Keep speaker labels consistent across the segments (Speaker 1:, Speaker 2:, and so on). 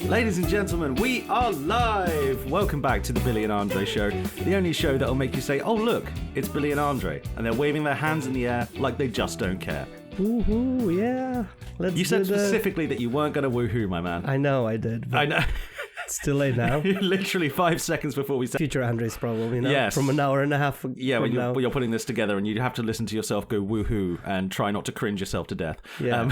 Speaker 1: Ladies and gentlemen, we are live! Welcome back to the Billy and Andre Show, the only show that'll make you say, oh look, it's Billy and Andre, and they're waving their hands in the air like they just don't care.
Speaker 2: Woohoo, yeah.
Speaker 1: You said specifically that you weren't going to woohoo, my man.
Speaker 2: I know I did.
Speaker 1: I know.
Speaker 2: It's too late now.
Speaker 1: Literally 5 seconds before we said...
Speaker 2: Future Andre's problem, you know?
Speaker 1: Yes.
Speaker 2: From an hour and a half
Speaker 1: Yeah, when
Speaker 2: now.
Speaker 1: you're putting this together and you have to listen to yourself go woohoo and try not to cringe yourself to death.
Speaker 2: Yeah.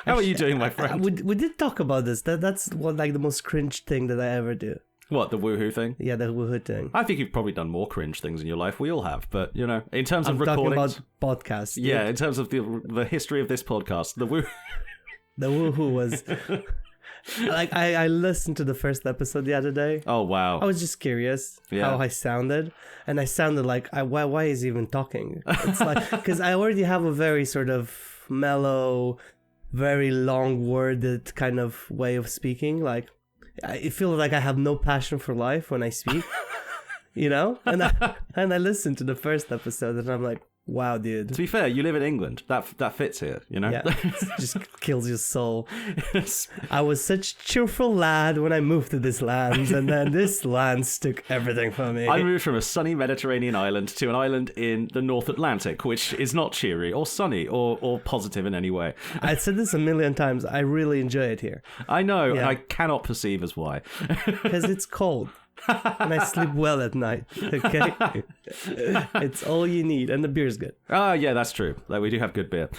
Speaker 1: How are you doing, my friend?
Speaker 2: We did talk about this. That's one, like the most cringe thing that I ever do.
Speaker 1: What, the woohoo thing?
Speaker 2: Yeah, the woohoo thing.
Speaker 1: I think you've probably done more cringe things in your life. We all have. But, you know, in terms of
Speaker 2: I'm
Speaker 1: recordings...
Speaker 2: talking about podcasts.
Speaker 1: Yeah, in terms of the history of this podcast, the woohoo...
Speaker 2: The woohoo was... Like, I listened to the first episode the other day.
Speaker 1: Oh, wow.
Speaker 2: I was just curious how I sounded. And I sounded like, why is he even talking? It's like, because I already have a very sort of mellow, very long-worded kind of way of speaking. Like, I feel like I have no passion for life when I speak, you know? And I listened to the first episode and I'm like, wow, dude.
Speaker 1: To be fair, you live in England. That fits here, you know?
Speaker 2: Yeah, it just kills your soul. I was such a cheerful lad when I moved to this land, and then this land took everything from me.
Speaker 1: I moved from a sunny Mediterranean island to an island in the North Atlantic, which is not cheery or sunny or positive in any way.
Speaker 2: I said this a million times. I really enjoy it here.
Speaker 1: I know,
Speaker 2: Yeah.
Speaker 1: and I cannot perceive as why.
Speaker 2: Because it's cold. And I sleep well at night, okay? It's all you need, and the beer's good.
Speaker 1: Ah, yeah, that's true. Like, we do have good beer.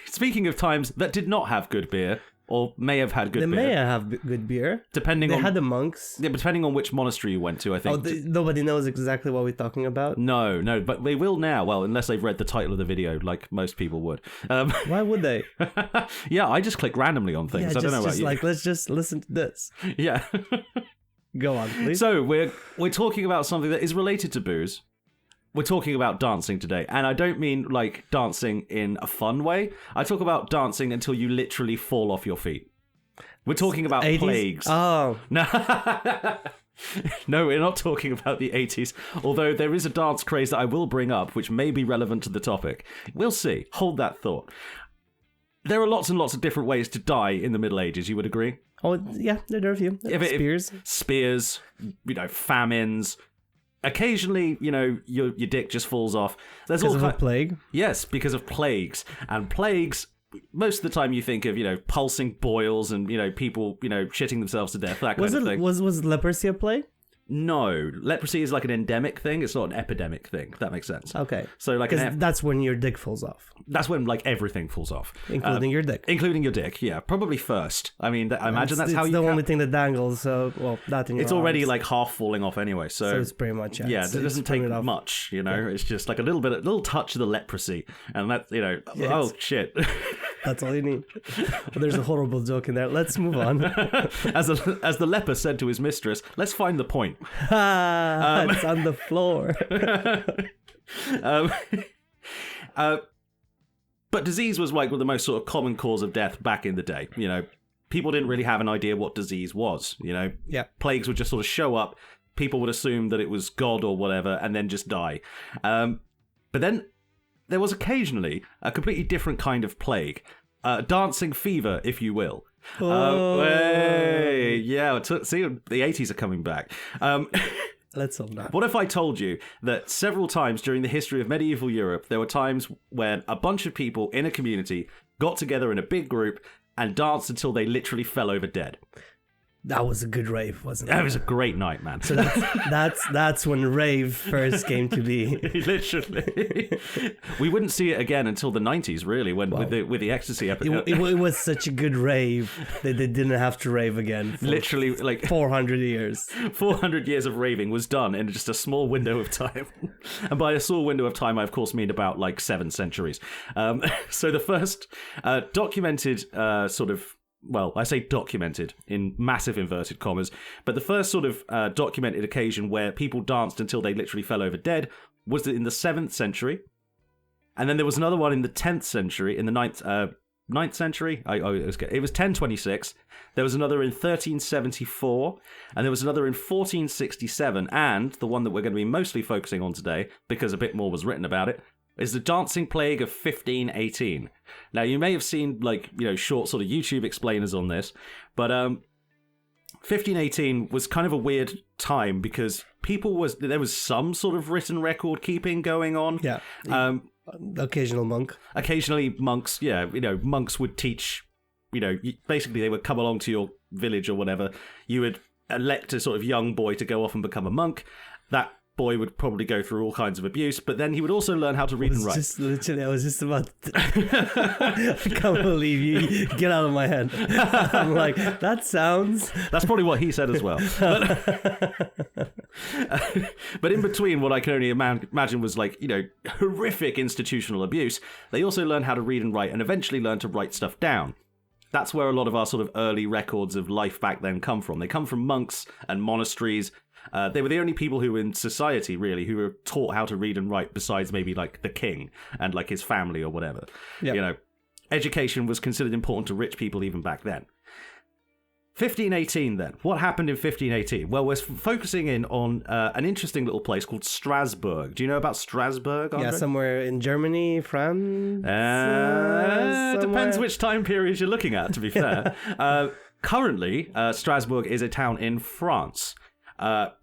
Speaker 1: Speaking of times that did not have good beer, or may have had good
Speaker 2: They
Speaker 1: beer.
Speaker 2: may have good beer.
Speaker 1: Depending
Speaker 2: They
Speaker 1: on...
Speaker 2: had the monks.
Speaker 1: Yeah, but depending on which monastery you went to, I think.
Speaker 2: Nobody knows exactly what we're talking about.
Speaker 1: No, but they will now. Well, unless they've read the title of the video, like most people would.
Speaker 2: Why would they?
Speaker 1: Yeah, I just click randomly on things.
Speaker 2: Yeah,
Speaker 1: I don't know about you.
Speaker 2: like, let's just listen to this.
Speaker 1: Yeah.
Speaker 2: Go on, please.
Speaker 1: So we're talking about something that is related to booze. We're talking about dancing today, and I don't mean like dancing in a fun way. I talk about dancing until you literally fall off your feet. We're talking about
Speaker 2: 80s?
Speaker 1: plagues.
Speaker 2: Oh.
Speaker 1: No, we're not talking about the 80s, although there is a dance craze that I will bring up, which may be relevant to the topic. We'll see. Hold that thought. There are lots and lots of different ways to die in the Middle Ages, you would agree?
Speaker 2: Oh, yeah, there are a few. Spears.
Speaker 1: Spears, famines. Occasionally, your dick just falls off. There's
Speaker 2: Because of a plague?
Speaker 1: Yes, because of plagues. And plagues, most of the time you think of, pulsing boils and, people, shitting themselves to death, that kind of thing.
Speaker 2: Was leprosy a plague?
Speaker 1: No, leprosy is like an endemic thing. It's not an epidemic thing, if that makes sense.
Speaker 2: Okay.
Speaker 1: So like
Speaker 2: that's when your dick falls off.
Speaker 1: That's when like everything falls off.
Speaker 2: Including your dick.
Speaker 1: Including your dick, yeah. Probably first. I mean, I imagine that's how you...
Speaker 2: It's the only thing that dangles, so, well, that in your
Speaker 1: It's already
Speaker 2: arms.
Speaker 1: like half falling off anyway, so
Speaker 2: it's pretty much, yeah.
Speaker 1: Yeah, it doesn't take much, It's just like a little touch of the leprosy. And that, oh, shit.
Speaker 2: That's all you need. Well, there's a horrible joke in there. Let's move on.
Speaker 1: As the leper said to his mistress, let's find the point.
Speaker 2: It's on the floor.
Speaker 1: But disease was like the most sort of common cause of death back in the day. People didn't really have an idea what disease was.
Speaker 2: Yeah.
Speaker 1: Plagues would just sort of show up. People would assume that it was God or whatever, and then just die. But then there was occasionally a completely different kind of plague, dancing fever, if you will. Hey, yeah, see, the 80s are coming back.
Speaker 2: Let's hope not.
Speaker 1: What if I told you that several times during the history of medieval Europe, there were times when a bunch of people in a community got together in a big group and danced until they literally fell over dead?
Speaker 2: That was a good rave, wasn't it?
Speaker 1: That was a great night, man.
Speaker 2: So that's when rave first came to be.
Speaker 1: Literally. We wouldn't see it again until the 90s, really, with the ecstasy episode.
Speaker 2: It was such a good rave that they didn't have to rave again. For
Speaker 1: literally, like
Speaker 2: 400 years.
Speaker 1: 400 years of raving was done in just a small window of time. And by a small window of time, I of course mean about like 7 centuries. So the first documented sort of... Well, I say documented in massive inverted commas, but the first sort of documented occasion where people danced until they literally fell over dead was in the 7th century. And then there was another one in the 10th century, in the 9th century. It was 1026. There was another in 1374, and there was another in 1467, and the one that we're going to be mostly focusing on today, because a bit more was written about it, is the dancing plague of 1518. Now, you may have seen, short sort of YouTube explainers on this, but 1518 was kind of a weird time because there was some sort of written record keeping going on.
Speaker 2: Yeah. Occasional monk.
Speaker 1: Occasionally monks, monks would teach, basically they would come along to your village or whatever. You would elect a sort of young boy to go off and become a monk. That boy would probably go through all kinds of abuse, but then he would also learn how to read and write.
Speaker 2: I was just about to... I can't believe you. Get out of my head. I'm like, that sounds...
Speaker 1: That's probably what he said as well. But in between, what I can only imagine was like, horrific institutional abuse. They also learned how to read and write and eventually learned to write stuff down. That's where a lot of our sort of early records of life back then come from. They come from monks and monasteries. They were the only people who in society, really, who were taught how to read and write besides maybe like the king and like his family or whatever. Yep. Education was considered important to rich people even back then. 1518 then. What happened in 1518? Well, we're focusing in on an interesting little place called Strasbourg. Do you know about Strasbourg, Andre?
Speaker 2: Yeah, somewhere in Germany, France?
Speaker 1: Depends which time period you're looking at, to be fair. Currently, Strasbourg is a town in France.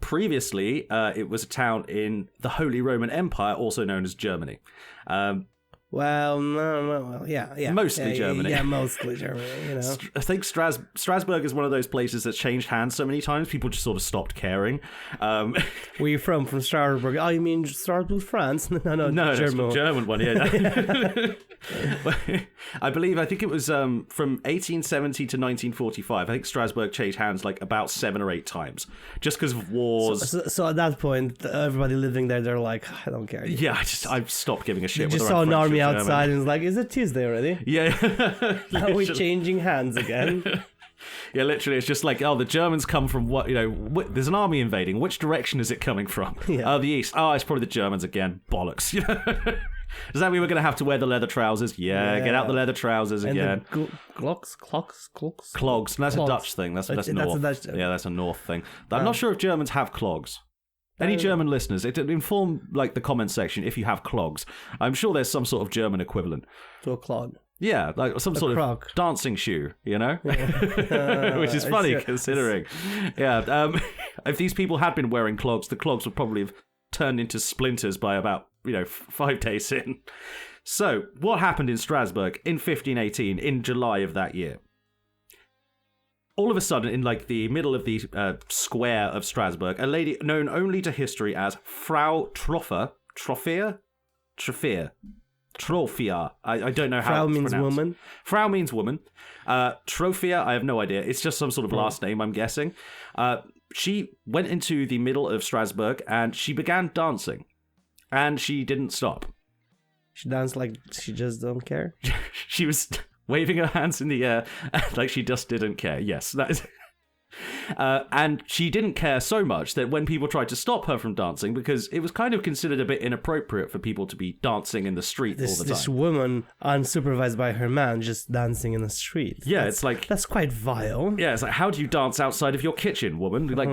Speaker 1: Previously, it was a town in the Holy Roman Empire, also known as Germany. Mostly Germany.
Speaker 2: Yeah, mostly Germany.
Speaker 1: I think Strasbourg is one of those places that's changed hands so many times, people just sort of stopped caring.
Speaker 2: Where are you from? From Strasbourg? Oh, you mean Strasbourg, France? No,
Speaker 1: German. That's the German one, yeah. I think it was from 1870 to 1945. I think Strasbourg changed hands like about 7 or 8 times, just because of wars.
Speaker 2: So at that point, everybody living there, they're like, I don't care.
Speaker 1: Yeah, I've stopped giving a shit.
Speaker 2: You just saw an army outside and it's like, is it Tuesday already?
Speaker 1: Yeah.
Speaker 2: Are we changing hands again?
Speaker 1: Yeah, literally, it's just like, the Germans come from what, there's an army invading. Which direction is it coming from?
Speaker 2: Yeah.
Speaker 1: The east. Oh, it's probably the Germans again. Bollocks. Does that mean we're going to have to wear the leather trousers? Yeah. Get out the leather trousers again.
Speaker 2: And clogs.
Speaker 1: Clogs. That's a Dutch thing. That's North.
Speaker 2: That's a Dutch.
Speaker 1: Yeah, that's a North thing. I'm not sure if Germans have clogs. Any German listeners, inform like the comment section if you have clogs. I'm sure there's some sort of German equivalent
Speaker 2: to a clog.
Speaker 1: Yeah, like some sort of dancing shoe, which is funny considering. Yeah, if these people had been wearing clogs, the clogs would probably have turned into splinters by about 5 days in. So, what happened in Strasbourg in 1518 in July of that year? All of a sudden, in like the middle of the square of Strasbourg, a lady known only to history as Frau Trophia. I don't know how it's pronounced.
Speaker 2: Woman.
Speaker 1: Frau means woman. Trophia, I have no idea. It's just some sort of last name, I'm guessing. She went into the middle of Strasbourg and she began dancing. And she didn't stop.
Speaker 2: She danced like she just don't care?
Speaker 1: She was waving her hands in the air like she just didn't care. Yes, that is... and she didn't care so much that when people tried to stop her from dancing, because it was kind of considered a bit inappropriate for people to be dancing in the street all the time. This
Speaker 2: woman, unsupervised by her man, just dancing in the street.
Speaker 1: Yeah, it's like...
Speaker 2: That's quite vile.
Speaker 1: Yeah, it's like, how do you dance outside of your kitchen, woman? Like,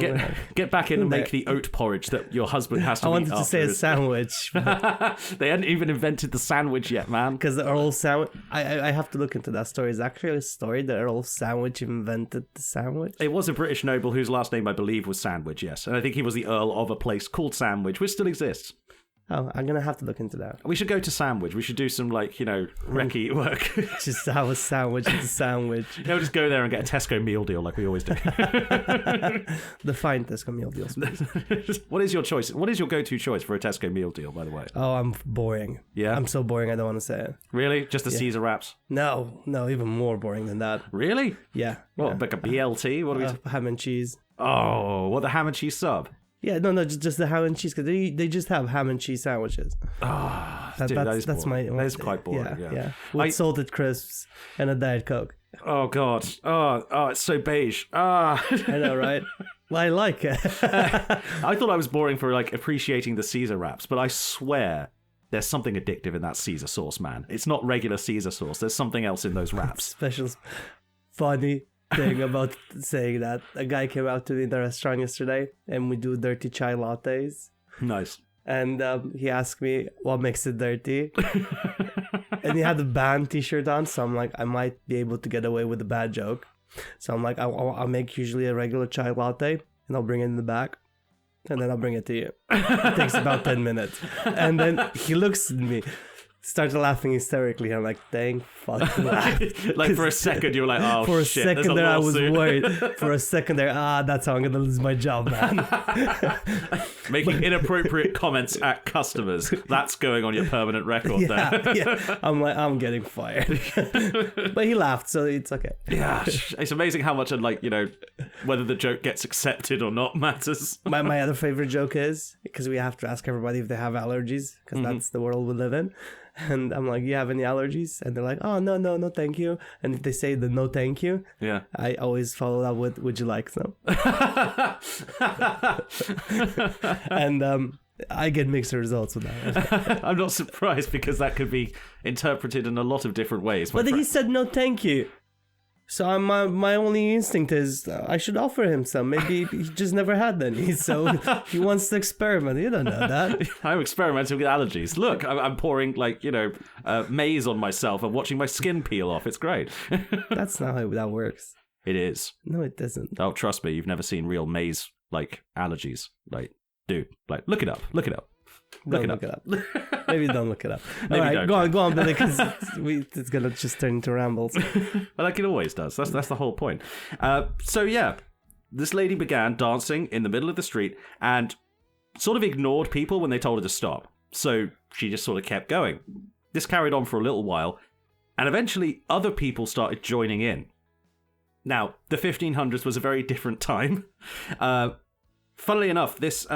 Speaker 1: get back in and make the oat porridge that your husband has to eat.
Speaker 2: I wanted to say a sandwich.
Speaker 1: They hadn't even invented the sandwich yet, man.
Speaker 2: Because the Earl Sandwich... I have to look into that story. It's actually a story that Earl Sandwich invented the sandwich.
Speaker 1: It was a British noble whose last name I believe was Sandwich, yes. And I think he was the Earl of a place called Sandwich, which still exists.
Speaker 2: Oh, I'm going to have to look into that.
Speaker 1: We should go to Sandwich. We should do some, recce work.
Speaker 2: Just have a sandwich into Sandwich.
Speaker 1: Yeah, we'll just go there and get a Tesco meal deal like we always do.
Speaker 2: Define Tesco meal deals, please.
Speaker 1: What is your choice? What is your go-to choice for a Tesco meal deal, by the way?
Speaker 2: Oh, I'm boring.
Speaker 1: Yeah?
Speaker 2: I'm so boring I don't want to say it.
Speaker 1: Really? Just the Caesar wraps?
Speaker 2: No, even more boring than that.
Speaker 1: Really?
Speaker 2: Yeah.
Speaker 1: What, like a BLT? What are we
Speaker 2: ham and cheese.
Speaker 1: Oh, what, the ham and cheese sub?
Speaker 2: Yeah, no, just the ham and cheese, because they just have ham and cheese sandwiches.
Speaker 1: Oh, that's quite boring.
Speaker 2: Yeah. With salted crisps and a Diet Coke.
Speaker 1: Oh, God. Oh, it's so beige. I
Speaker 2: know, right? Well, I like it.
Speaker 1: I thought I was boring for, appreciating the Caesar wraps, but I swear there's something addictive in that Caesar sauce, man. It's not regular Caesar sauce. There's something else in those wraps.
Speaker 2: Special. Funny thing about saying that. A guy came out to me in the restaurant yesterday, and we do dirty chai lattes.
Speaker 1: Nice.
Speaker 2: And he asked me what makes it dirty. And he had a band t-shirt on, so I'm like, I might be able to get away with a bad joke. So I'm like, I'll make usually a regular chai latte, and I'll bring it in the back, and then I'll bring it to you. It takes about 10 minutes. And then he looks at me, starts laughing hysterically. I'm like, dang fucking laugh.
Speaker 1: Like for a second, you were like, oh,
Speaker 2: for
Speaker 1: shit.
Speaker 2: For a second there, I was worried. For a second there, that's how I'm going to lose my job, man.
Speaker 1: Making inappropriate comments at customers. That's going on your permanent record there.
Speaker 2: Yeah. I'm like, I'm getting fired. But he laughed, so it's okay.
Speaker 1: Yeah. It's amazing how much, like, you know, whether the joke gets accepted or not matters.
Speaker 2: My other favorite joke is, because we have to ask everybody if they have allergies, because that's the world we live in. And I'm like, you have any allergies? And they're like, oh, no, thank you. And if they say the no, thank you, I always follow up with, would you like some? And I get mixed results with that.
Speaker 1: I'm not surprised, because that could be interpreted in a lot of different ways.
Speaker 2: But then he said no, thank you. So my only instinct is I should offer him some. Maybe he just never had any, so he wants to experiment. You don't know that.
Speaker 1: I'm experimenting with allergies. Look, I'm pouring, like, you know, maize on myself and watching my skin peel off. It's great.
Speaker 2: That's not how that works.
Speaker 1: It is.
Speaker 2: No, it doesn't.
Speaker 1: Oh, trust me, you've never seen real maize, like, allergies. Like, dude, like, look it up. Look it up.
Speaker 2: Maybe don't look it up. All right, go on, Billy, because it's gonna just turn into rambles.
Speaker 1: Well, like it always does. That's the whole point. So yeah, this lady began dancing in the middle of the street and sort of ignored people when they told her to stop. So she just sort of kept going. This carried on for a little while, and eventually other people started joining in. Now, the 1500s was a very different time. Funnily enough, this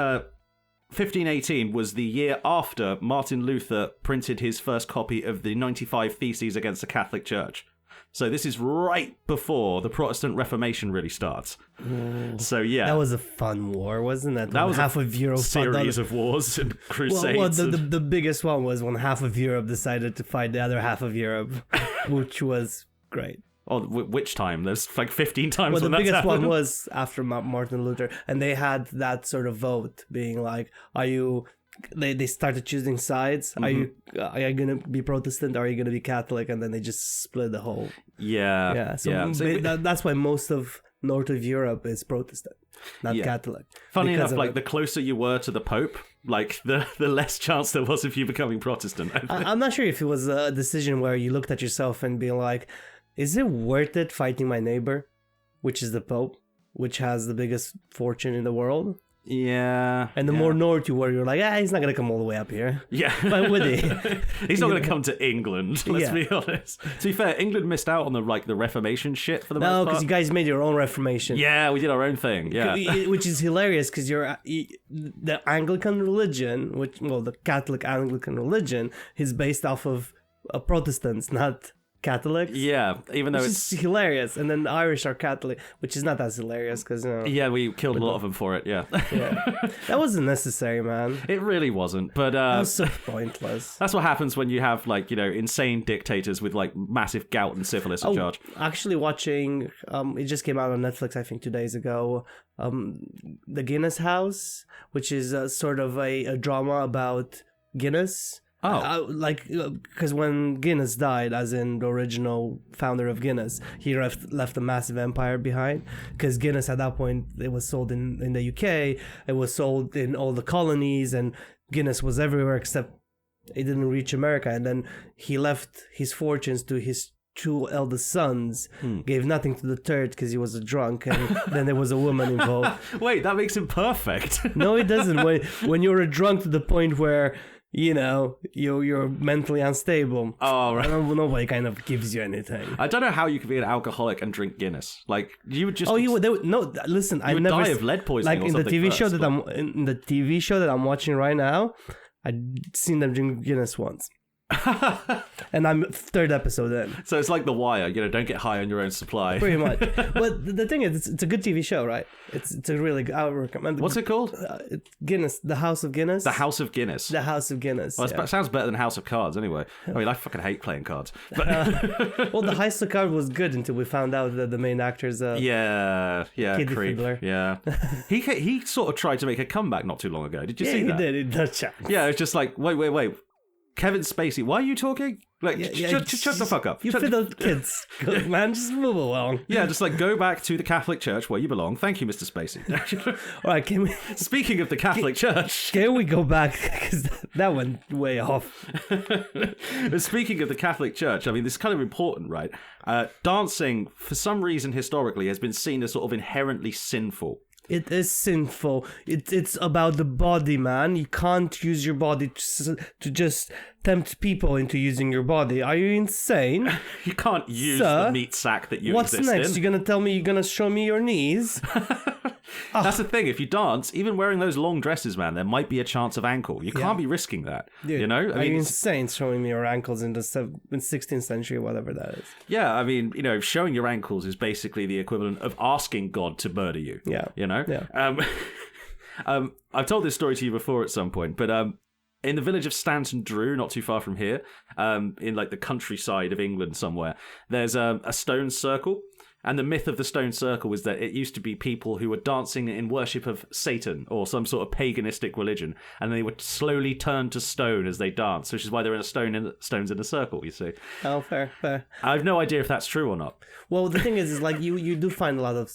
Speaker 1: 1518 was the year after Martin Luther printed his first copy of the 95 Theses against the Catholic Church. So this is right before the Protestant Reformation really starts. So yeah,
Speaker 2: that was a fun war, wasn't it?
Speaker 1: That was
Speaker 2: half of Europe
Speaker 1: series of wars and crusades.
Speaker 2: Well, the biggest one was when half of Europe decided to fight the other half of Europe, which was great.
Speaker 1: Oh, which time? There's like 15 times.
Speaker 2: Well, the
Speaker 1: when
Speaker 2: biggest
Speaker 1: happened.
Speaker 2: one was after Martin Luther, and they had that sort of vote, being like, "Are you?" They started choosing sides. Mm-hmm. Are you going to be Protestant? Or are you going to be Catholic? And then they just split the whole.
Speaker 1: Yeah.
Speaker 2: So that's why most of North of Europe is Protestant, not Catholic.
Speaker 1: Funny enough, like the closer you were to the Pope, like the less chance there was of you becoming Protestant.
Speaker 2: I'm not sure if it was a decision where you looked at yourself and being like, is it worth it fighting my neighbor, which is the Pope, which has the biggest fortune in the world?
Speaker 1: Yeah.
Speaker 2: And the more north you were, you're like, he's not going to come all the way up here.
Speaker 1: Yeah.
Speaker 2: Why would he?
Speaker 1: He's not going to come to England, let's be honest. To be fair, England missed out on the Reformation shit for the most part.
Speaker 2: No, because you guys made your own Reformation.
Speaker 1: Yeah, we did our own thing, yeah.
Speaker 2: Which is hilarious, because the Anglican religion, the Catholic Anglican religion, is based off of Protestants, not Catholics.
Speaker 1: Yeah, even though it's
Speaker 2: hilarious. And then the Irish are Catholic, which is not as hilarious because
Speaker 1: yeah, we killed a lot of them for it. Yeah.
Speaker 2: That wasn't necessary, man.
Speaker 1: It really wasn't, but
Speaker 2: that was so pointless.
Speaker 1: That's what happens when you have insane dictators with massive gout and syphilis in charge.
Speaker 2: Actually, watching it just came out on Netflix, I think 2 days ago. The Guinness House, which is sort of a drama about Guinness.
Speaker 1: Oh,
Speaker 2: because when Guinness died, as in the original founder of Guinness, he left a massive empire behind. Because Guinness at that point, it was sold in the UK, it was sold in all the colonies, and Guinness was everywhere except it didn't reach America. And then he left his fortunes to his 2 eldest sons, gave nothing to the third because he was a drunk, and then there was a woman involved.
Speaker 1: Wait, that makes him perfect.
Speaker 2: No, it doesn't. When you're a drunk to the point where you're mentally unstable.
Speaker 1: Oh, right.
Speaker 2: Nobody kind of gives you anything.
Speaker 1: I don't know how you could be an alcoholic and drink Guinness. You would just.
Speaker 2: Oh, no. Listen, I never
Speaker 1: die of lead poisoning.
Speaker 2: Like in the TV show that I'm watching right now, I'd seen them drink Guinness once. And I'm 3rd episode in.
Speaker 1: So it's like The Wire, don't get high on your own supply.
Speaker 2: Pretty much. But the thing is, it's a good TV show, right? It's a really good. I would recommend.
Speaker 1: What's it called?
Speaker 2: Guinness, The House of Guinness.
Speaker 1: The House of Guinness.
Speaker 2: The House of Guinness.
Speaker 1: Well, it sounds better than House of Cards, anyway. I mean, I fucking hate playing cards. But
Speaker 2: well, the House of Cards was good until we found out that the main actor's
Speaker 1: yeah,
Speaker 2: Kid
Speaker 1: creep.
Speaker 2: Fiddler.
Speaker 1: Yeah, he sort of tried to make a comeback not too long ago. Did you see that?
Speaker 2: Yeah, he did.
Speaker 1: Yeah, it's just like wait. Kevin Spacey, why are you talking? Like, shut the fuck up.
Speaker 2: You fiddle kids. Good, man, just move along.
Speaker 1: Yeah, just like go back to the Catholic Church where you belong. Thank you, Mr. Spacey.
Speaker 2: All right, can we...
Speaker 1: Speaking of the Catholic Church...
Speaker 2: Can we go back? Because that went way off.
Speaker 1: Speaking of the Catholic Church, I mean, this is kind of important, right? Dancing, for some reason, historically, has been seen as sort of inherently sinful.
Speaker 2: It is sinful. It's about the body, man. You can't use your body to just tempt people into using your body. Are you insane?
Speaker 1: You can't use the meat sack that you exist in.
Speaker 2: What's next? You're going to tell me you're going to show me your knees?
Speaker 1: That's the thing. If you dance, even wearing those long dresses, man, there might be a chance of ankle. You can't be risking that.
Speaker 2: Dude,
Speaker 1: you know?
Speaker 2: I mean, insane showing me your ankles in the 16th century, whatever that is.
Speaker 1: Yeah, I mean, you know, showing your ankles is basically the equivalent of asking God to murder you.
Speaker 2: Yeah.
Speaker 1: You know?
Speaker 2: Yeah.
Speaker 1: I've told this story to you before at some point, but in the village of Stanton Drew, not too far from here, in like the countryside of England somewhere, there's a stone circle. And the myth of the stone circle is that it used to be people who were dancing in worship of Satan or some sort of paganistic religion, and they would slowly turn to stone as they danced, which is why they're in stones in a circle, you see.
Speaker 2: Oh, fair.
Speaker 1: I have no idea if that's true or not.
Speaker 2: Well, the thing is like you do find a lot of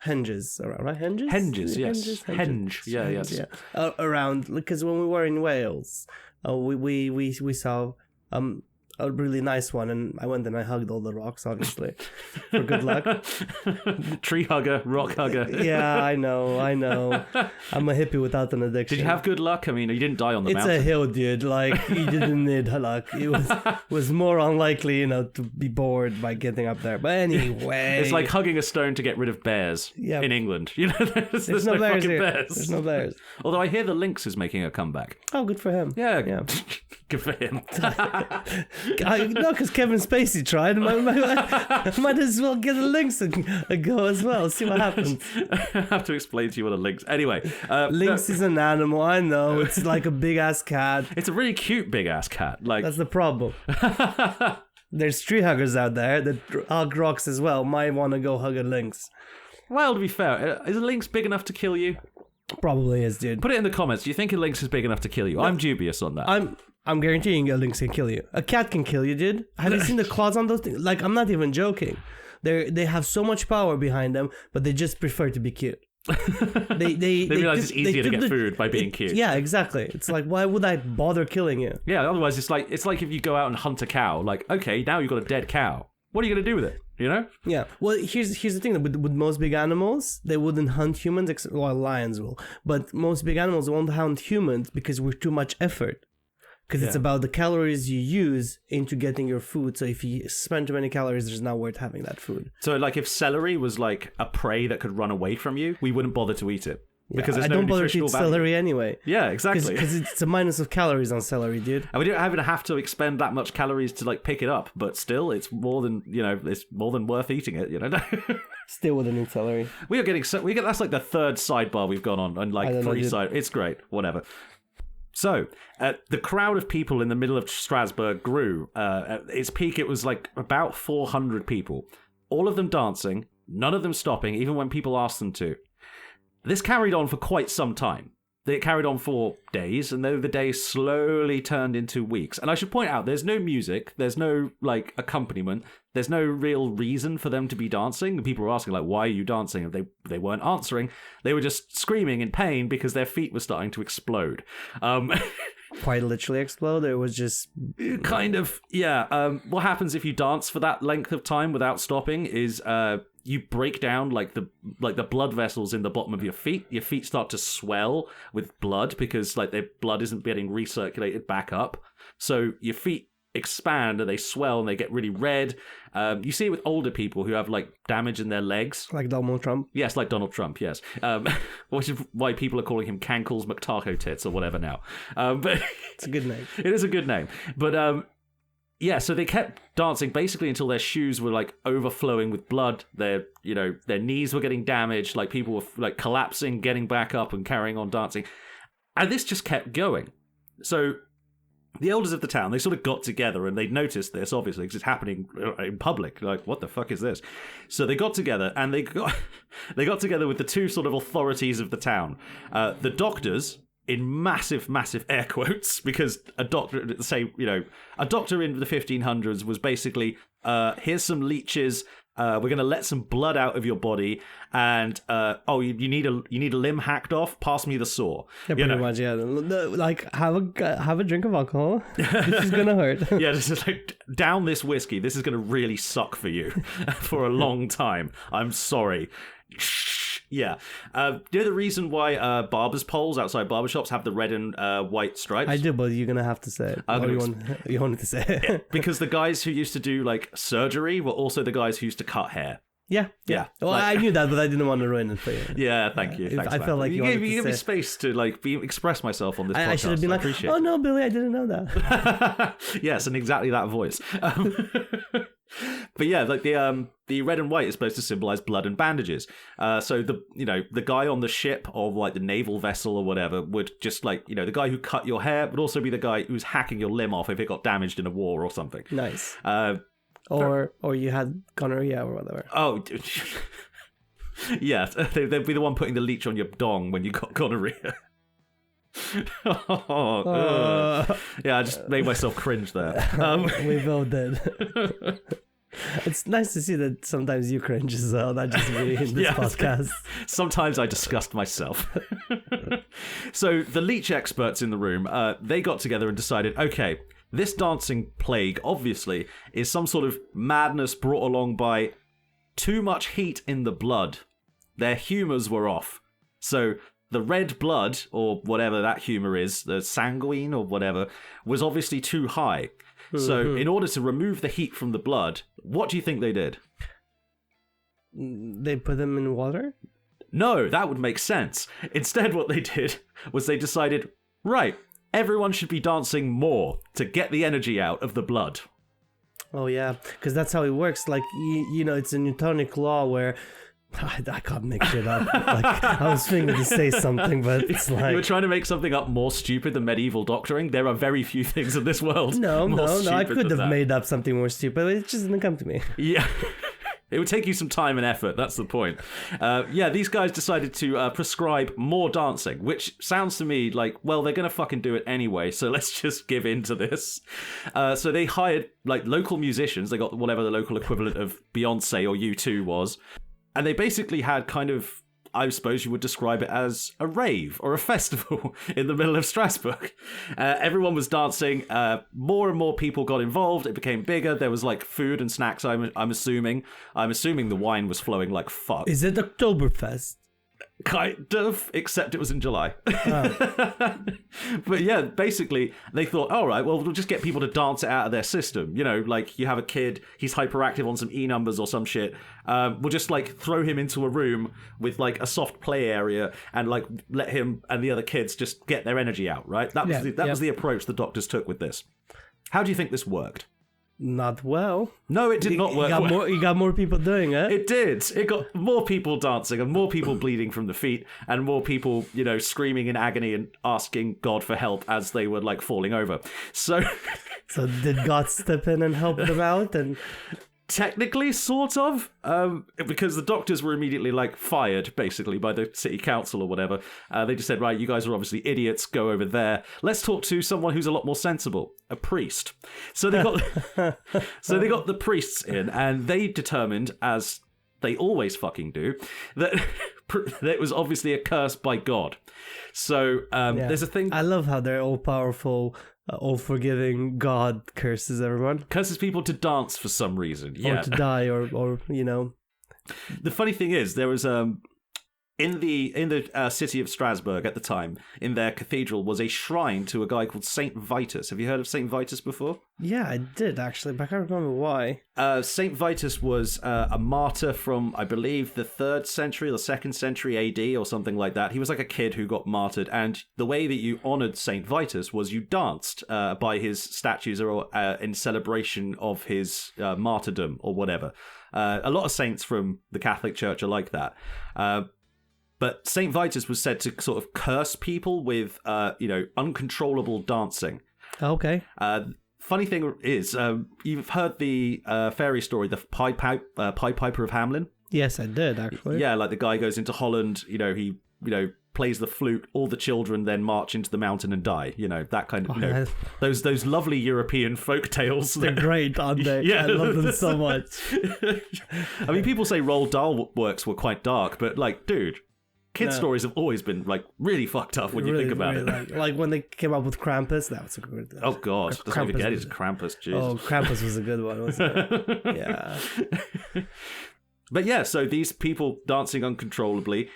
Speaker 2: henges around, right?
Speaker 1: Henges, yes. Henge, yes.
Speaker 2: Yeah. Around, because when we were in Wales, we saw a really nice one, and I went and I hugged all the rocks, obviously, for good luck.
Speaker 1: Tree hugger, rock hugger.
Speaker 2: Yeah, I know. I'm a hippie without an addiction.
Speaker 1: Did you have good luck? I mean, you didn't die on the mountain.
Speaker 2: It's a hill, dude. Like, you didn't need luck. It was more unlikely, you know, to be bored by getting up there. But anyway,
Speaker 1: it's like hugging a stone to get rid of bears in England. You know, there's no
Speaker 2: bears
Speaker 1: fucking
Speaker 2: here.
Speaker 1: bears.
Speaker 2: There's no bears.
Speaker 1: Although I hear the lynx is making a comeback.
Speaker 2: Oh, good for him.
Speaker 1: Yeah. Good for him.
Speaker 2: No, because Kevin Spacey tried. I might as well get a lynx and go as well. See what happens.
Speaker 1: I have to explain to you what a lynx. Anyway,
Speaker 2: lynx is an animal. I know. It's like a big ass cat.
Speaker 1: It's a really cute big ass cat. Like
Speaker 2: that's the problem. There's tree huggers out there that hug rocks as well. Might want to go hug a lynx.
Speaker 1: Well, to be fair, is a lynx big enough to kill you?
Speaker 2: Probably is, dude.
Speaker 1: Put it in the comments. Do you think a lynx is big enough to kill you? I'm dubious on that.
Speaker 2: I'm guaranteeing a lynx can kill you. A cat can kill you, dude. Have you seen the claws on those things? Like, I'm not even joking. They have so much power behind them, but they just prefer to be cute. They
Speaker 1: realize it's easier to get food by being cute.
Speaker 2: Yeah, exactly. It's like, why would I bother killing you?
Speaker 1: Yeah, otherwise it's like if you go out and hunt a cow. Like, okay, now you've got a dead cow. What are you going to do with it? You know?
Speaker 2: Yeah. Well, here's the thing. With most big animals, they wouldn't hunt humans, except, well, lions will. But most big animals won't hunt humans because we're too much effort. Because it's about the calories you use into getting your food. So if you spend too many calories, there's not worth having that food.
Speaker 1: So, like, if celery was like a prey that could run away from you, we wouldn't bother to eat it. Because there's no nutritional value.
Speaker 2: I don't bother to eat celery anyway.
Speaker 1: Yeah, exactly.
Speaker 2: Because it's a minus of calories on celery, dude.
Speaker 1: And we don't even have to expend that much calories to like pick it up, but still, it's more than worth eating it. You know.
Speaker 2: Still wouldn't eat celery.
Speaker 1: That's like the third sidebar we've gone on, and like three side. It's great. Whatever. So, the crowd of people in the middle of Strasbourg grew. At its peak, it was like about 400 people, all of them dancing, none of them stopping, even when people asked them to. This carried on for quite some time. It carried on for days, and then the days slowly turned into weeks. And I should point out, there's no music, there's no, like, accompaniment, there's no real reason for them to be dancing. And people were asking, like, why are you dancing? And they weren't answering. They were just screaming in pain because their feet were starting to explode.
Speaker 2: Quite literally explode? It was just...
Speaker 1: Kind of, yeah. What happens if you dance for that length of time without stopping is... you break down like the blood vessels in the bottom of your feet. Your feet start to swell with blood because like their blood isn't getting recirculated back up. So your feet expand and they swell and they get really red. You see it with older people who have like damage in their legs.
Speaker 2: Like Donald Trump?
Speaker 1: Yes, like Donald Trump, yes. Which is why people are calling him Cankles McTaco Tits or whatever now. But
Speaker 2: it's a good name.
Speaker 1: It is a good name. But yeah, so they kept dancing basically until their shoes were like overflowing with blood. Their knees were getting damaged. Like people were like collapsing, getting back up and carrying on dancing. And this just kept going. So the elders of the town, they sort of got together and they noticed this, obviously, because it's happening in public. Like, what the fuck is this? So they got together and they got together with the two sort of authorities of the town. The doctors, in massive, massive air quotes, because a doctor in the 1500s was basically, here's some leeches. We're going to let some blood out of your body, and you need a limb hacked off. Pass me the saw.
Speaker 2: Yeah, pretty much. Yeah, like have a drink of alcohol. This is gonna hurt.
Speaker 1: Yeah, this is like, down this whiskey. This is going to really suck for you for a long time. I'm sorry. Yeah. You know the reason why barbers' poles outside barbershops have the red and white stripes?
Speaker 2: I do, but you're going to have to say it. You wanted to say it.
Speaker 1: Yeah, because the guys who used to do like surgery were also the guys who used to cut hair.
Speaker 2: Yeah. Well, I knew that, but I didn't want to ruin it for you.
Speaker 1: Yeah, thank you. Thanks,
Speaker 2: I felt like you
Speaker 1: gave me space to like express myself on this podcast.
Speaker 2: I should have been like, oh no, Billy, I didn't know that.
Speaker 1: Yes, and exactly that voice. But yeah, like the red and white is supposed to symbolize blood and bandages. So the guy on the ship or like the naval vessel or whatever would just like, the guy who cut your hair would also be the guy who's hacking your limb off if it got damaged in a war or something.
Speaker 2: Nice. Or you had gonorrhea or whatever.
Speaker 1: Oh, yeah, they'd be the one putting the leech on your dong when you got gonorrhea. Yeah, I just made myself cringe there.
Speaker 2: We both did. It's nice to see that sometimes you cringe as well, not just me in this podcast.
Speaker 1: Sometimes I disgust myself. So the leech experts in the room, they got together and decided, okay, this dancing plague, obviously, is some sort of madness brought along by too much heat in the blood. Their humours were off. So the red blood, or whatever that humour is, the sanguine or whatever, was obviously too high. So in order to remove the heat from the blood, what do you think they did?
Speaker 2: They put them in water?
Speaker 1: No, that would make sense. Instead, what they did was they decided, right, everyone should be dancing more to get the energy out of the blood.
Speaker 2: Oh, yeah, because that's how it works. Like, it's a Newtonic law where... I can't make shit up. Like, I was thinking to say something, but it's like...
Speaker 1: You were trying to make something up more stupid than medieval doctoring? There are very few things in this world.
Speaker 2: No, I could have made up something more stupid, but it just didn't come to me.
Speaker 1: Yeah. It would take you some time and effort, that's the point. These guys decided to prescribe more dancing, which sounds to me like, well, they're going to fucking do it anyway, so let's just give in to this. So they hired like local musicians. They got whatever the local equivalent of Beyonce or U2 was. And they basically had kind of, I suppose you would describe it as a rave or a festival in the middle of Strasbourg. Everyone was dancing. More and more people got involved. It became bigger. There was like food and snacks, I'm assuming. I'm assuming the wine was flowing like fuck.
Speaker 2: Is it Oktoberfest?
Speaker 1: Kind of, except it was in July. Oh. But yeah, basically, they thought, all right, well, we'll just get people to dance it out of their system. Like you have a kid, he's hyperactive on some E-numbers or some shit. We'll just like throw him into a room with like a soft play area and like let him and the other kids just get their energy out, right? That was the approach the doctors took with this. How do you think this worked?
Speaker 2: Not well.
Speaker 1: No, it did not work well.
Speaker 2: You got more people doing it.
Speaker 1: It did. It got more people dancing and more people bleeding from the feet and more people, screaming in agony and asking God for help as they were like falling over. So
Speaker 2: did God step in and help them out? And
Speaker 1: technically, sort of, because the doctors were immediately like fired basically by the city council or whatever. They just said, right, you guys are obviously idiots, go over there. Let's talk to someone who's a lot more sensible, a priest. So they got the priests in, and they determined, as they always fucking do, that it was obviously a curse by God. So there's a thing.
Speaker 2: I love how they're all powerful. All-forgiving God curses everyone.
Speaker 1: Curses people to dance for some reason. Yeah.
Speaker 2: Or to die, or
Speaker 1: The funny thing is, there was in the city of Strasbourg at the time, in their cathedral, was a shrine to a guy called Saint Vitus. Have you heard of Saint Vitus before?
Speaker 2: Yeah, I did actually, but I can't remember why.
Speaker 1: Saint Vitus was a martyr from, I believe, the 3rd century or 2nd century AD or something like that. He was like a kid who got martyred, and the way that you honoured Saint Vitus was you danced by his statues or in celebration of his martyrdom or whatever. A lot of saints from the Catholic Church are like that. But Saint Vitus was said to sort of curse people with, uncontrollable dancing.
Speaker 2: Okay.
Speaker 1: Funny thing is, you've heard the fairy story, the Pied Piper of Hamelin?
Speaker 2: Yes, I did, actually.
Speaker 1: Yeah, like the guy goes into Holland, he plays the flute, all the children then march into the mountain and die. You know, that kind of, those lovely European folk tales.
Speaker 2: They're great, aren't they?
Speaker 1: Yeah.
Speaker 2: I love them so much.
Speaker 1: I mean, people say Roald Dahl works were quite dark, but like, dude, kid stories have always been like really fucked up when you think about it.
Speaker 2: Like when they came up with Krampus, that was a good.
Speaker 1: Oh god, let's not forget it's Krampus. Jesus.
Speaker 2: Oh, Krampus was a good one, wasn't it? Yeah.
Speaker 1: But yeah, so these people dancing uncontrollably.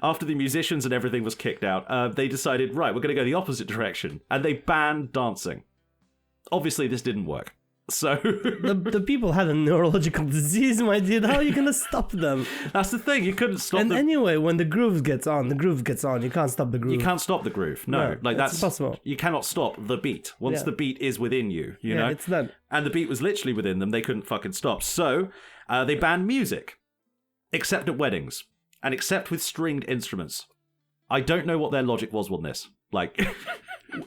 Speaker 1: After the musicians and everything was kicked out, they decided, right, we're going to go the opposite direction, and they banned dancing. Obviously, this didn't work. So
Speaker 2: the people had a neurological disease, my dude. How are you gonna stop them?
Speaker 1: That's the thing. You couldn't stop.
Speaker 2: And anyway, when the groove gets on, the groove gets on. You can't stop the groove.
Speaker 1: You can't stop the groove. No, like that's
Speaker 2: impossible.
Speaker 1: You cannot stop the beat. Once the beat is within you, you know,
Speaker 2: it's done.
Speaker 1: And the beat was literally within them. They couldn't fucking stop. So they banned music, except at weddings, and except with stringed instruments. I don't know what their logic was on this. Like,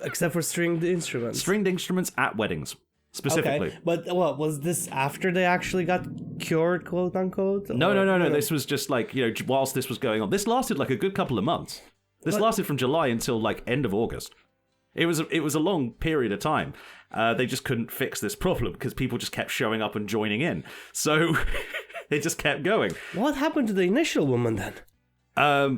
Speaker 2: except for stringed instruments.
Speaker 1: Stringed instruments at weddings. Specifically.
Speaker 2: Okay, but what was this after they actually got cured, quote unquote?
Speaker 1: No. This was just like, you know, whilst this was going on. This lasted like a good couple of months. This lasted from July until like end of August. It was a long period of time. They just couldn't fix this problem because people just kept showing up and joining in. So it just kept going.
Speaker 2: What happened to the initial woman then?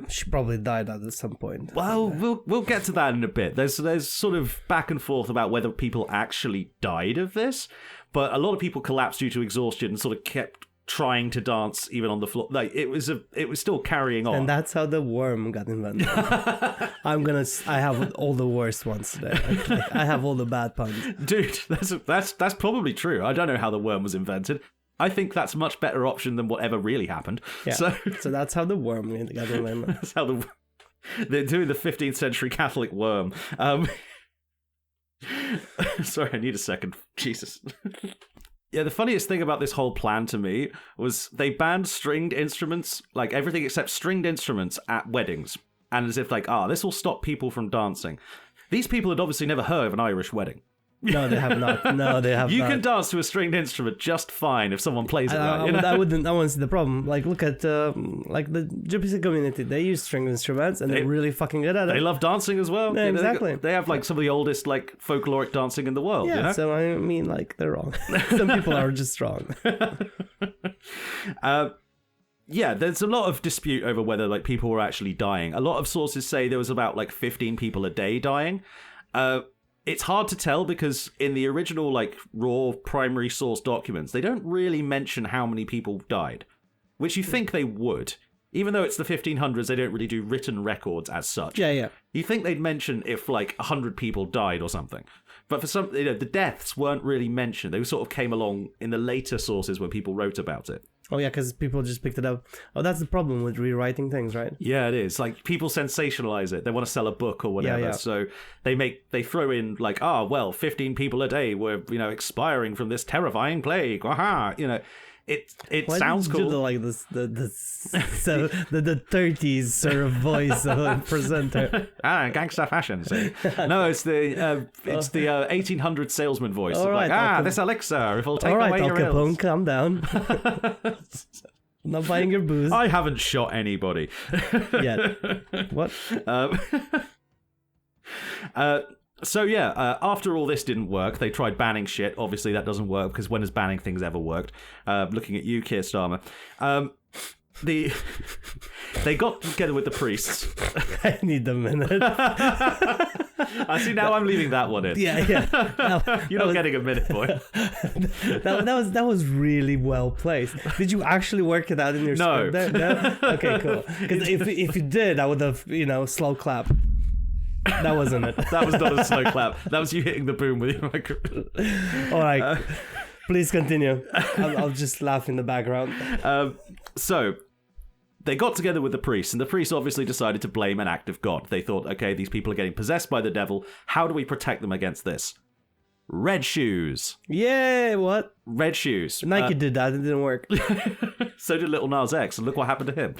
Speaker 2: She probably died at some point.
Speaker 1: Well, we'll get to that in a bit. There's sort of back and forth about whether people actually died of this, but a lot of people collapsed due to exhaustion and sort of kept trying to dance even on the floor. Like it was still carrying on.
Speaker 2: And that's how the worm got invented. I have all the worst ones today. I have all the bad puns.
Speaker 1: Dude, that's probably true. I don't know how the worm was invented. I think that's a much better option than whatever really happened.
Speaker 2: Yeah. So that's how the worm got invented.
Speaker 1: That's how they're doing the 15th century Catholic worm. Sorry, I need a second. Jesus. Yeah, the funniest thing about this whole plan to me was they banned stringed instruments, like everything except stringed instruments at weddings. And as if like, this will stop people from dancing. These people had obviously never heard of an Irish wedding.
Speaker 2: No, they have not. No, they have not.
Speaker 1: You can dance to a stringed instrument just fine if someone plays it right.
Speaker 2: I wouldn't see the problem. Like, look at like the Gypsy community. They use stringed instruments and they're really fucking good at it.
Speaker 1: They love dancing as well.
Speaker 2: Yeah, exactly.
Speaker 1: They have like some of the oldest like folkloric dancing in the world.
Speaker 2: Yeah,
Speaker 1: you know?
Speaker 2: So I mean, like, they're wrong. Some people are just wrong.
Speaker 1: Yeah, there's a lot of dispute over whether like people were actually dying. A lot of sources say there was about like 15 people a day dying. It's hard to tell because in the original, like, raw primary source documents, they don't really mention how many people died, which you think they would. Even though it's the 1500s, they don't really do written records as such.
Speaker 2: Yeah.
Speaker 1: You think they'd mention if, like, 100 people died or something. But for some, the deaths weren't really mentioned. They sort of came along in the later sources when people wrote about it.
Speaker 2: Oh, yeah, because people just picked it up. Oh, that's the problem with rewriting things, right?
Speaker 1: Yeah, it is. Like, people sensationalize it. They want to sell a book or whatever. Yeah. So they throw in, like, 15 people a day were, expiring from this terrifying plague. Aha! It sounds cool.
Speaker 2: Why did you do the 30s sort of voice of a presenter?
Speaker 1: Gangster fashion. See? No, it's the 1800 salesman voice.
Speaker 2: All right,
Speaker 1: like, this elixir, it will take away your ills.
Speaker 2: All right, Al Capone, calm down. I'm not buying your booze.
Speaker 1: I haven't shot anybody
Speaker 2: yet. What?
Speaker 1: So yeah, after all this didn't work, they tried banning shit. Obviously, that doesn't work because when has banning things ever worked? Looking at you, Keir Starmer. They got together with the priests.
Speaker 2: I need a minute.
Speaker 1: I see. Now I'm leaving that one in.
Speaker 2: Yeah.
Speaker 1: You're not getting a minute, boy.
Speaker 2: that was really well placed. Did you actually work it out in your script? No. Okay, cool. Because if you did, I would have slow clap. That wasn't it.
Speaker 1: That was not a slow clap. That was you hitting the boom with your microphone.
Speaker 2: All right. Please continue. I'll just laugh in the background.
Speaker 1: So, they got together with the priests, and the priests obviously decided to blame an act of God. They thought, okay, these people are getting possessed by the devil. How do we protect them against this? Red shoes.
Speaker 2: Yeah, what?
Speaker 1: Red shoes.
Speaker 2: Nike did that. It didn't work.
Speaker 1: So did Lil Nas X, and look what happened to him.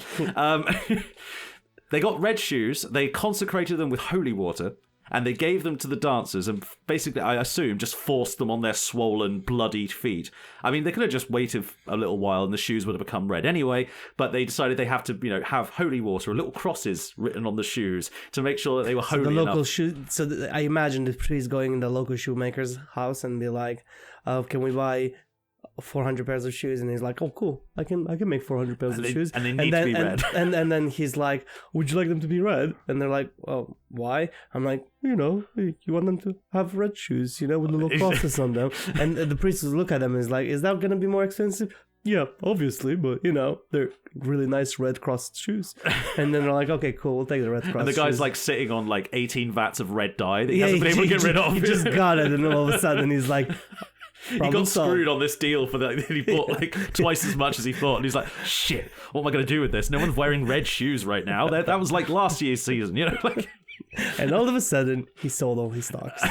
Speaker 1: They got red shoes, they consecrated them with holy water, and they gave them to the dancers and basically, I assume, just forced them on their swollen, bloodied feet. I mean, they could have just waited a little while and the shoes would have become red anyway, but they decided they have to, have holy water, or little crosses written on the shoes to make sure that they were holy enough.
Speaker 2: I imagine the priest going in the local shoemaker's house and be like, can we buy 400 pairs of shoes? And he's like, oh cool, I can make 400 pairs of shoes,
Speaker 1: and they need to be red.
Speaker 2: And then he's like, would you like them to be red? And they're like, well, why? I'm like, you want them to have red shoes, with the little crosses on them. And the priest will look at them and is like, is that gonna be more expensive? Yeah, obviously, but they're really nice red crossed shoes. And then they're like, okay, cool, we'll take the red crossed
Speaker 1: And the guy's
Speaker 2: shoes.
Speaker 1: like sitting on like 18 vats of red dye that he hasn't been able to get rid of.
Speaker 2: He just got it, and all of a sudden he's like,
Speaker 1: he got screwed on this deal for that. He bought like twice as much as he thought, and he's like, "Shit, what am I going to do with this? No one's wearing red shoes right now. That was like last year's season,
Speaker 2: And all of a sudden, he sold all his stocks,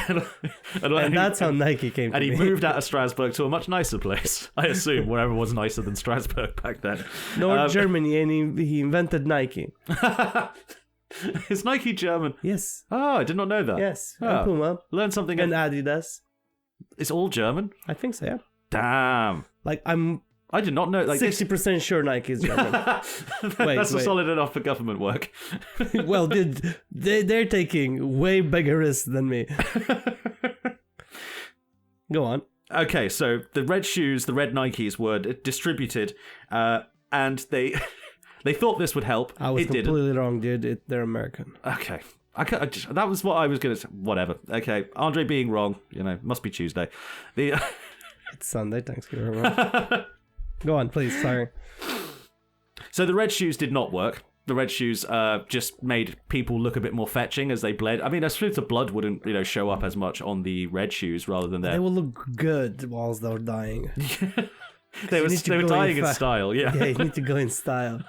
Speaker 2: and that's how Nike came.
Speaker 1: And he moved out of Strasbourg to a much nicer place, I assume, wherever was nicer than Strasbourg back then.
Speaker 2: North Germany, and he invented Nike.
Speaker 1: Is Nike German?
Speaker 2: Yes.
Speaker 1: Oh, I did not know that.
Speaker 2: Yes. And Puma.
Speaker 1: Learn something.
Speaker 2: And Adidas.
Speaker 1: It's all German?
Speaker 2: I think so, yeah.
Speaker 1: Damn. I did not know. Like
Speaker 2: 60% sure Nike is German.
Speaker 1: That's solid enough for government work.
Speaker 2: Well, they're taking way bigger risks than me. Go on.
Speaker 1: Okay, so the red shoes, the red Nikes were distributed, and they thought this would help.
Speaker 2: I was completely wrong, dude. They're American.
Speaker 1: Okay. That was what I was going to say. Whatever. Okay. Andre being wrong, must be Tuesday.
Speaker 2: It's Sunday. Thanks very much. Go on, please. Sorry.
Speaker 1: So the red shoes did not work. The red shoes just made people look a bit more fetching as they bled. I mean, I suppose the blood wouldn't, show up as much on the red shoes rather than
Speaker 2: They will look good whilst they're dying.
Speaker 1: They were dying in style, yeah.
Speaker 2: Yeah, you need to go in style.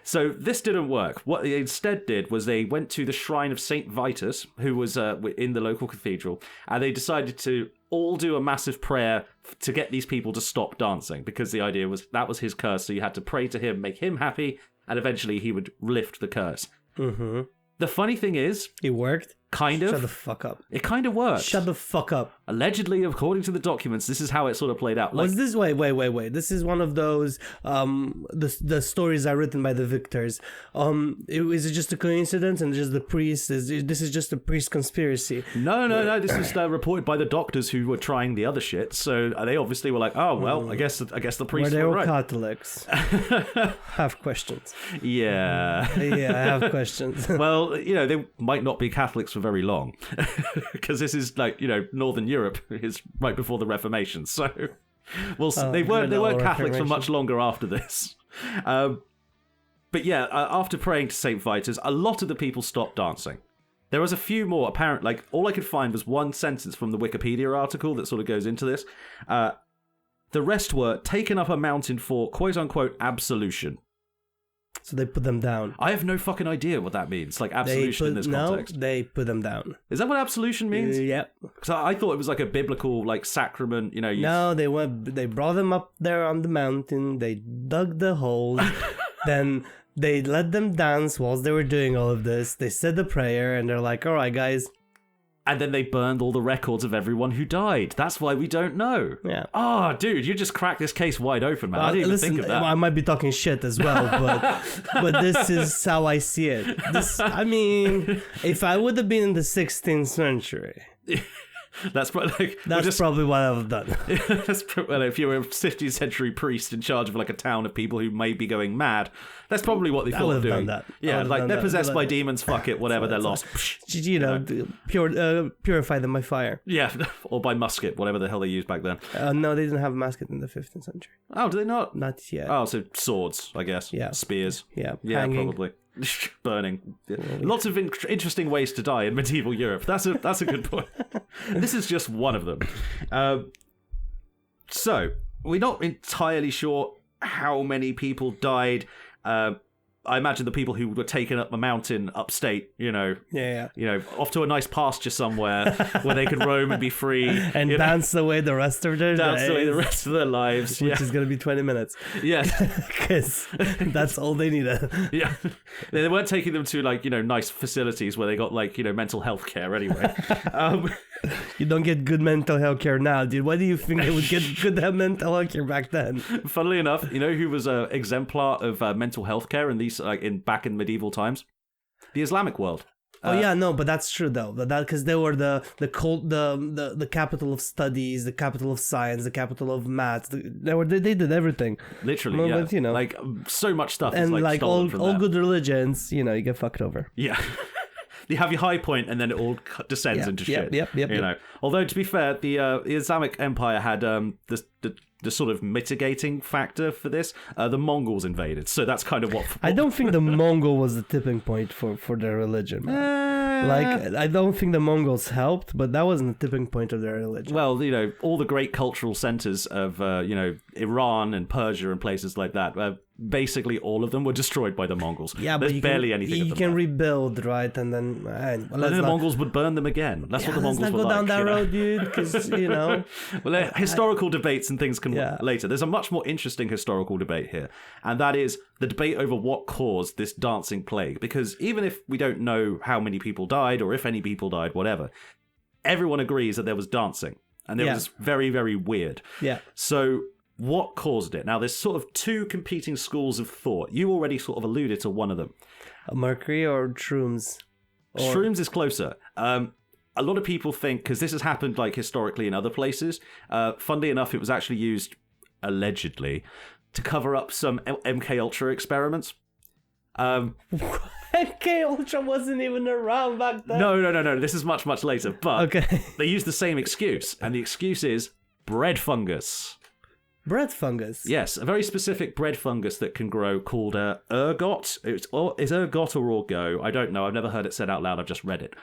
Speaker 1: So this didn't work. What they instead did was they went to the shrine of Saint Vitus, who was in the local cathedral, and they decided to all do a massive prayer to get these people to stop dancing, because the idea was that was his curse, so you had to pray to him, make him happy, and eventually he would lift the curse.
Speaker 2: Mm-hmm.
Speaker 1: The funny thing is...
Speaker 2: It worked?
Speaker 1: Kind of.
Speaker 2: Shut the fuck up.
Speaker 1: It kind of worked.
Speaker 2: Shut the fuck up.
Speaker 1: Allegedly, according to the documents, this is how it sort of played out.
Speaker 2: Was this... Wait. This is one of those... The stories are written by the victors. Is it just a coincidence and just the priest? This is just a priest conspiracy?
Speaker 1: No. This was reported by the doctors who were trying the other shit. So they obviously were like, oh, well, I guess the priest
Speaker 2: were they all
Speaker 1: right.
Speaker 2: Catholics? Have questions.
Speaker 1: Yeah.
Speaker 2: Yeah, I have questions.
Speaker 1: Well, they might not be Catholics for very long, because this is like Northern Europe is right before the Reformation, so they weren't Catholics for much longer after this. But yeah, after praying to Saint Vitus, a lot of the people stopped dancing. There was a few more apparent. Like all I could find was one sentence from the Wikipedia article that sort of goes into this. The rest were taken up a mountain for quote unquote absolution.
Speaker 2: So they put them down.
Speaker 1: I have no fucking idea what that means. Like absolution in this context.
Speaker 2: No, they put them down.
Speaker 1: Is that what absolution means?
Speaker 2: Yep.
Speaker 1: Because I thought it was like a biblical like sacrament.
Speaker 2: No, they brought them up there on the mountain. They dug the hole. Then they let them dance whilst they were doing all of this. They said the prayer, and they're like, "All right, guys."
Speaker 1: And then they burned all the records of everyone who died. That's why we don't know.
Speaker 2: Yeah.
Speaker 1: Oh, dude, you just cracked this case wide open, man. I didn't even think of that.
Speaker 2: I might be talking shit as well, but this is how I see it. If I would have been in the 16th century...
Speaker 1: That's probably
Speaker 2: what I would have done.
Speaker 1: If you were a 15th century priest in charge of like a town of people who may be going mad, that's probably what they thought of doing.
Speaker 2: Done that.
Speaker 1: Yeah, like they're possessed by demons. Fuck it, whatever. They're lost.
Speaker 2: Purify them by fire.
Speaker 1: Yeah, or by musket, whatever the hell they used back then.
Speaker 2: No, they didn't have musket in the 15th century.
Speaker 1: Oh, do they not?
Speaker 2: Not yet.
Speaker 1: Oh, so swords, I guess.
Speaker 2: Yeah.
Speaker 1: Spears.
Speaker 2: Yeah.
Speaker 1: Yeah,
Speaker 2: hanging.
Speaker 1: probably. Burning. Lots of interesting ways to die in medieval Europe. That's a good point. This is just one of them. So we're not entirely sure how many people died. I imagine the people who were taken up a mountain upstate, off to a nice pasture somewhere where they could roam and be free.
Speaker 2: And dance away the rest of their
Speaker 1: lives.
Speaker 2: Which is going to be 20 minutes.
Speaker 1: Yeah.
Speaker 2: Because that's all they needed.
Speaker 1: Yeah. They weren't taking them to, nice facilities where they got, mental health care anyway.
Speaker 2: You don't get good mental health care now, dude. Why do you think they would get good mental health care back then?
Speaker 1: Funnily enough, who was an exemplar of mental health care in these back in medieval times? The Islamic world.
Speaker 2: But that's true though. Because they were the capital of studies, the capital of science, the capital of maths. They did everything.
Speaker 1: Literally, yeah. But, so much stuff.
Speaker 2: And
Speaker 1: is,
Speaker 2: all
Speaker 1: that.
Speaker 2: Good religions, you get fucked over.
Speaker 1: Yeah. You have your high point, and then it all descends into shit.
Speaker 2: Yep.
Speaker 1: Although to be fair, the Islamic Empire had the sort of mitigating factor for this. The Mongols invaded, so that's kind of what.
Speaker 2: I don't think the Mongol was the tipping point for their religion. I don't think the Mongols helped, but that wasn't the tipping point of their religion.
Speaker 1: Well, all the great cultural centers of Iran and Persia and places like that. Basically, all of them were destroyed by the Mongols.
Speaker 2: Yeah,
Speaker 1: There's
Speaker 2: but
Speaker 1: barely anything.
Speaker 2: You can rebuild, right? And then,
Speaker 1: the Mongols would burn them again. That's what the Mongols were like.
Speaker 2: Let's not go down that road, dude, because
Speaker 1: Well, historical debates and things can later. There's a much more interesting historical debate here, and that is the debate over what caused this dancing plague. Because even if we don't know how many people died or if any people died, whatever, everyone agrees that there was dancing, and it was very, very weird.
Speaker 2: Yeah.
Speaker 1: So, what caused it? Now, there's sort of two competing schools of thought. You already sort of alluded to one of them.
Speaker 2: Mercury or shrooms?
Speaker 1: Shrooms is closer. A lot of people think, because this has happened historically in other places, funnily enough, it was actually used, allegedly, to cover up some MK Ultra experiments.
Speaker 2: MK Ultra wasn't even around back then.
Speaker 1: No. This is much, much later. But they used the same excuse, and the excuse is bread fungus.
Speaker 2: Bread fungus?
Speaker 1: Yes, a very specific bread fungus that can grow called ergot. Is ergot or orgo? I don't know. I've never heard it said out loud. I've just read it.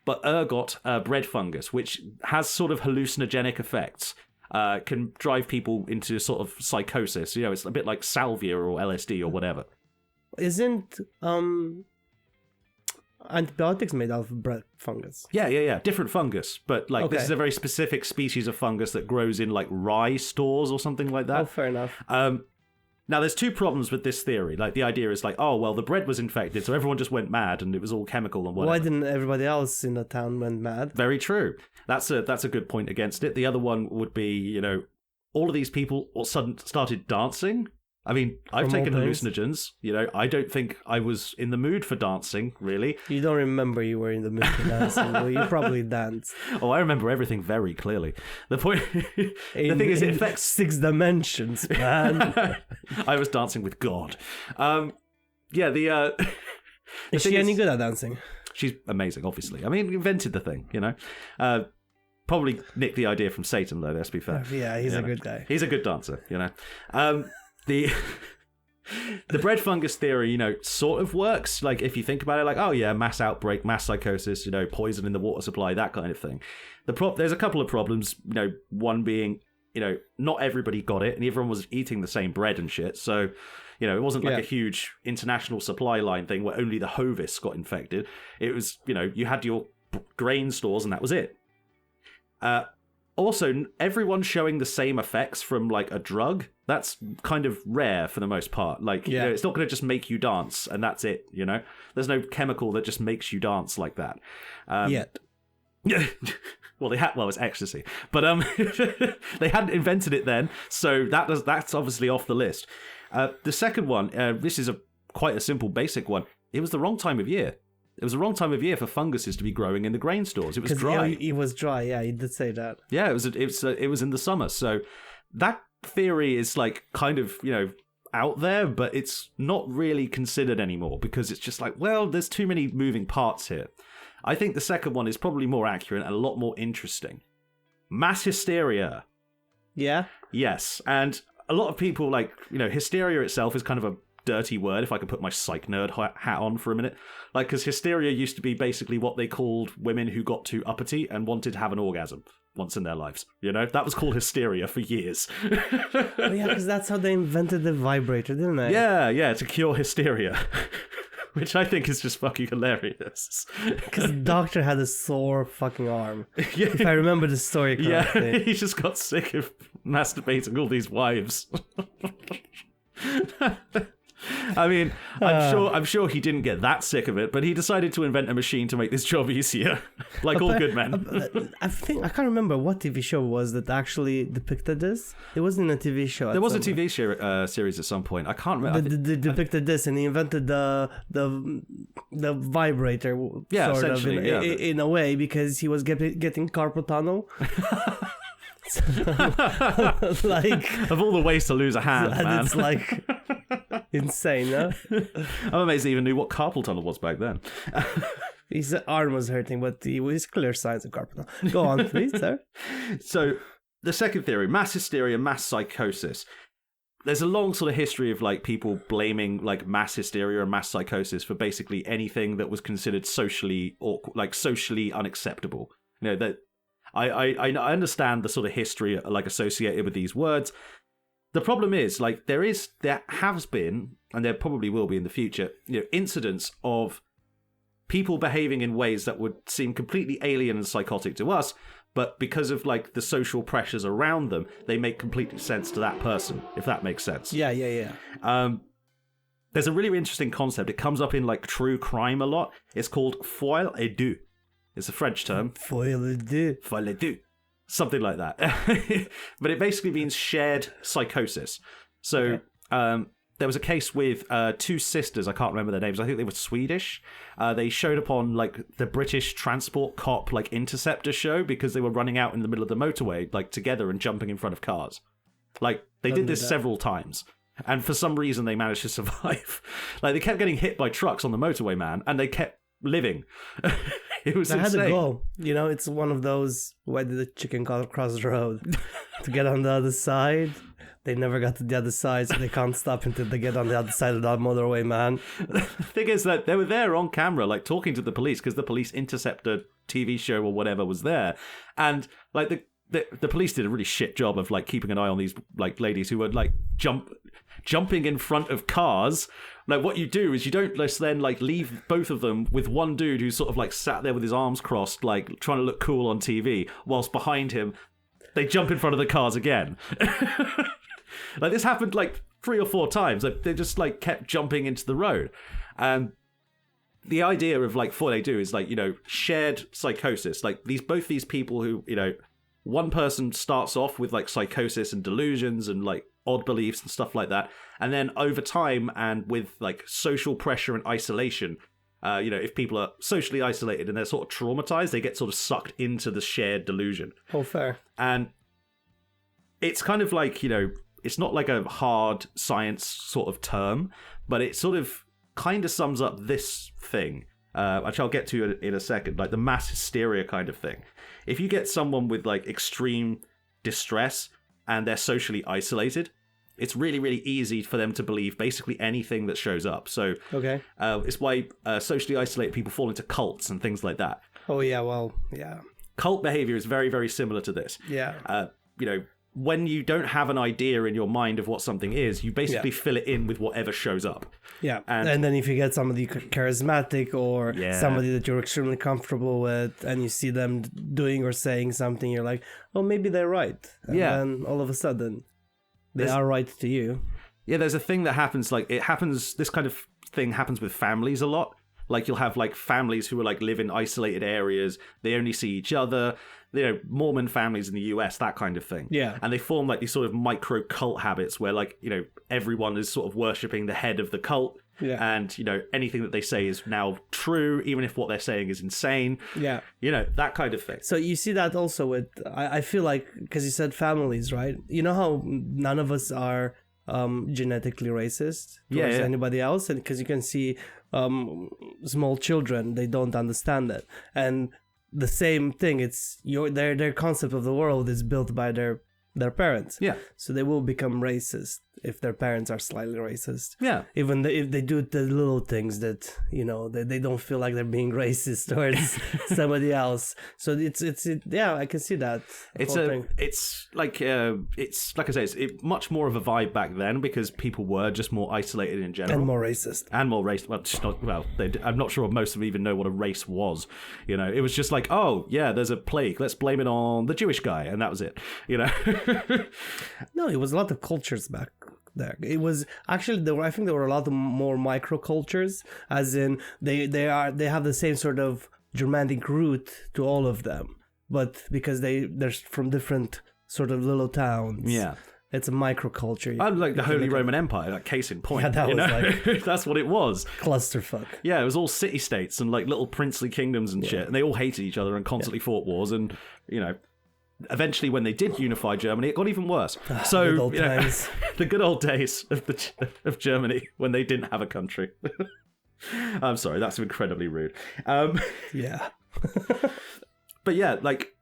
Speaker 1: But ergot, bread fungus, which has sort of hallucinogenic effects, can drive people into sort of psychosis. It's a bit like salvia or LSD or whatever.
Speaker 2: Isn't antibiotics made out of bread fungus?
Speaker 1: Yeah. Different fungus, but this is a very specific species of fungus that grows in rye stores or something like that.
Speaker 2: Oh, fair enough.
Speaker 1: Now, there's two problems with this theory. The idea is the bread was infected, so everyone just went mad, and it was all chemical and whatever.
Speaker 2: Why didn't everybody else in the town went mad?
Speaker 1: Very true. That's a good point against it. The other one would be, all of these people all of a sudden started dancing. I mean, I've taken hallucinogens. I don't think I was in the mood for dancing, really.
Speaker 2: You don't remember you were in the mood for dancing. Well, you probably danced.
Speaker 1: Oh, I remember everything very clearly. The point, the thing is, it affects
Speaker 2: 6 dimensions, man.
Speaker 1: I was dancing with God.
Speaker 2: Is she any good at dancing?
Speaker 1: She's amazing, obviously. I mean, invented the thing, Probably nicked the idea from Satan, though, let's be fair.
Speaker 2: Yeah, he's a good guy.
Speaker 1: He's a good dancer, The bread fungus theory, sort of works. If you think about it, mass outbreak, mass psychosis, poison in the water supply, that kind of thing. There's a couple of problems, one being, not everybody got it, and everyone was eating the same bread and shit. So, it wasn't a huge international supply line thing where only the Hovis got infected. It was, you had your grain stores and that was it. Also, everyone showing the same effects from a drug, that's kind of rare for the most part. It's not going to just make you dance and that's it, There's no chemical that just makes you dance like that.
Speaker 2: Yet.
Speaker 1: Well, it's ecstasy. But they hadn't invented it then, so that's obviously off the list. The second one, this is quite a simple, basic one. It was the wrong time of year. It was the wrong time of year for funguses to be growing in the grain stores. It was dry.
Speaker 2: It was dry. Yeah, he did say that.
Speaker 1: Yeah, it was in the summer. So that theory is kind of out there, but it's not really considered anymore because it's just there's too many moving parts here. I think the second one is probably more accurate and a lot more interesting. Mass hysteria.
Speaker 2: Yeah.
Speaker 1: Yes, and a lot of people hysteria itself is kind of a dirty word if I can put my psych nerd hat on for a minute. Like, because hysteria used to be basically what they called women who got too uppity and wanted to have an orgasm once in their lives. You know, that was called hysteria for years.
Speaker 2: Oh, yeah, because that's how they invented the vibrator, didn't they?
Speaker 1: Yeah, to cure hysteria. Which I think is just fucking hilarious.
Speaker 2: Because the doctor had a sore fucking arm. Yeah. If I remember the story correctly.
Speaker 1: Yeah, he just got sick of masturbating all these wives. I mean, I'm sure he didn't get that sick of it, but he decided to invent a machine to make this job easier, like all good men.
Speaker 2: I can't remember what TV show was that actually depicted this. It wasn't a TV show.
Speaker 1: There was a TV series at some point. I can't remember.
Speaker 2: They depicted this, and he invented the vibrator.
Speaker 1: Yeah,
Speaker 2: sort of
Speaker 1: essentially,
Speaker 2: in a way, because he was getting carpal tunnel. Like,
Speaker 1: of all the ways to lose a hand, man.
Speaker 2: It's like insane, huh?
Speaker 1: I'm amazed he even knew what carpal tunnel was back then.
Speaker 2: His arm was hurting, but he was clear signs of carpal tunnel. Go on, please, sir.
Speaker 1: So, the second theory, mass hysteria, mass psychosis. There's a long sort of history of like people blaming like mass hysteria and mass psychosis for basically anything that was considered socially unacceptable. You know, that I understand the sort of history like associated with these words. The problem is, like, there has been, and there probably will be in the future, you know, incidents of people behaving in ways that would seem completely alien and psychotic to us, but because of like the social pressures around them, they make complete sense to that person, if that makes sense.
Speaker 2: Yeah.
Speaker 1: There's a really interesting concept. It comes up in like true crime a lot. It's called folie à deux. It's a French term.
Speaker 2: Folie à deux.
Speaker 1: Folie à deux. Something like that. But it basically means shared psychosis. So there was a case with two sisters. I can't remember their names. I think they were Swedish. They showed up on like the British transport cop like Interceptor show because they were running out in the middle of the motorway like together and jumping in front of cars. Like they did this several times. And for some reason they managed to survive. Like they kept getting hit by trucks on the motorway, man, and they kept living. It was insane.
Speaker 2: Had to go. You know, it's one of those, why did the chicken cross the road? To get on the other side. They never got to the other side, so they can't stop until they get on the other side of that motorway, man.
Speaker 1: The thing is that they were there on camera, like talking to the police, because the police Interceptor TV show or whatever was there. And like the police did a really shit job of like keeping an eye on these like ladies who were like jumping in front of cars. Like what you do is you don't just then like leave both of them with one dude who's sort of like sat there with his arms crossed, like trying to look cool on TV, whilst behind him they jump in front of the cars again. Like this happened like 3 or 4 times. Like, they just like kept jumping into the road. And the idea of like what they do is like, you know, shared psychosis. Like both these people who, you know, one person starts off with like psychosis and delusions and like odd beliefs and stuff like that. And then over time and with like social pressure and isolation, you know, if people are socially isolated and they're sort of traumatized, they get sort of sucked into the shared delusion.
Speaker 2: Oh, fair.
Speaker 1: And it's kind of like, you know, it's not like a hard science sort of term, but it sort of kind of sums up this thing, which I'll get to in a second, like the mass hysteria kind of thing. If you get someone with like extreme distress and they're socially isolated, it's really, really easy for them to believe basically anything that shows up. So it's why socially isolated people fall into cults and things like that.
Speaker 2: Oh, yeah, well, yeah.
Speaker 1: Cult behavior is very, very similar to this.
Speaker 2: Yeah.
Speaker 1: You know, when you don't have an idea in your mind of what something is, you basically fill it in with whatever shows up.
Speaker 2: Yeah. And then if you get somebody charismatic or somebody that you're extremely comfortable with and you see them doing or saying something, you're like, oh, maybe they're right. And then all of a sudden, they are right to you.
Speaker 1: Yeah, there's a thing that happens, like, this kind of thing happens with families a lot. Like, you'll have, like, families who are, like, live in isolated areas. They only see each other. You know, Mormon families in the US, that kind of thing.
Speaker 2: Yeah.
Speaker 1: And they form, like, these sort of micro cult habits where, like, you know, everyone is sort of worshipping the head of the cult.
Speaker 2: Yeah.
Speaker 1: And, you know, anything that they say is now true, even if what they're saying is insane.
Speaker 2: Yeah.
Speaker 1: You know, that kind of thing.
Speaker 2: So you see that also with, I feel like, because you said families, right? You know how none of us are genetically racist towards anybody else? And because you can see small children, they don't understand it. And the same thing, it's their concept of the world is built by their parents.
Speaker 1: Yeah.
Speaker 2: So they will become racist. if their parents are slightly racist.
Speaker 1: Yeah.
Speaker 2: Even if they do the little things that, they don't feel like they're being racist towards somebody else. So it's yeah, I can see that.
Speaker 1: It's like I say, it's much more of a vibe back then because people were just more isolated in general.
Speaker 2: And more racist.
Speaker 1: I'm not sure most of them even know what a race was. It was just like, oh, yeah, there's a plague. Let's blame it on the Jewish guy. And that was it.
Speaker 2: No, it was a lot of cultures back there. It was actually I think there were a lot of more microcultures, as in they have the same sort of Germanic root to all of them, but because they're from different sort of little towns.
Speaker 1: Yeah.
Speaker 2: It's a microculture.
Speaker 1: I like the Holy Roman Empire, like case in point.
Speaker 2: Yeah, that was like
Speaker 1: that's what it was.
Speaker 2: Clusterfuck.
Speaker 1: Yeah, it was all city-states and like little princely kingdoms and shit, and they all hated each other and constantly fought wars. And eventually, when they did unify Germany, it got even worse. So the good old days of Germany when they didn't have a country. I'm sorry, that's incredibly rude.
Speaker 2: Yeah,
Speaker 1: but yeah, like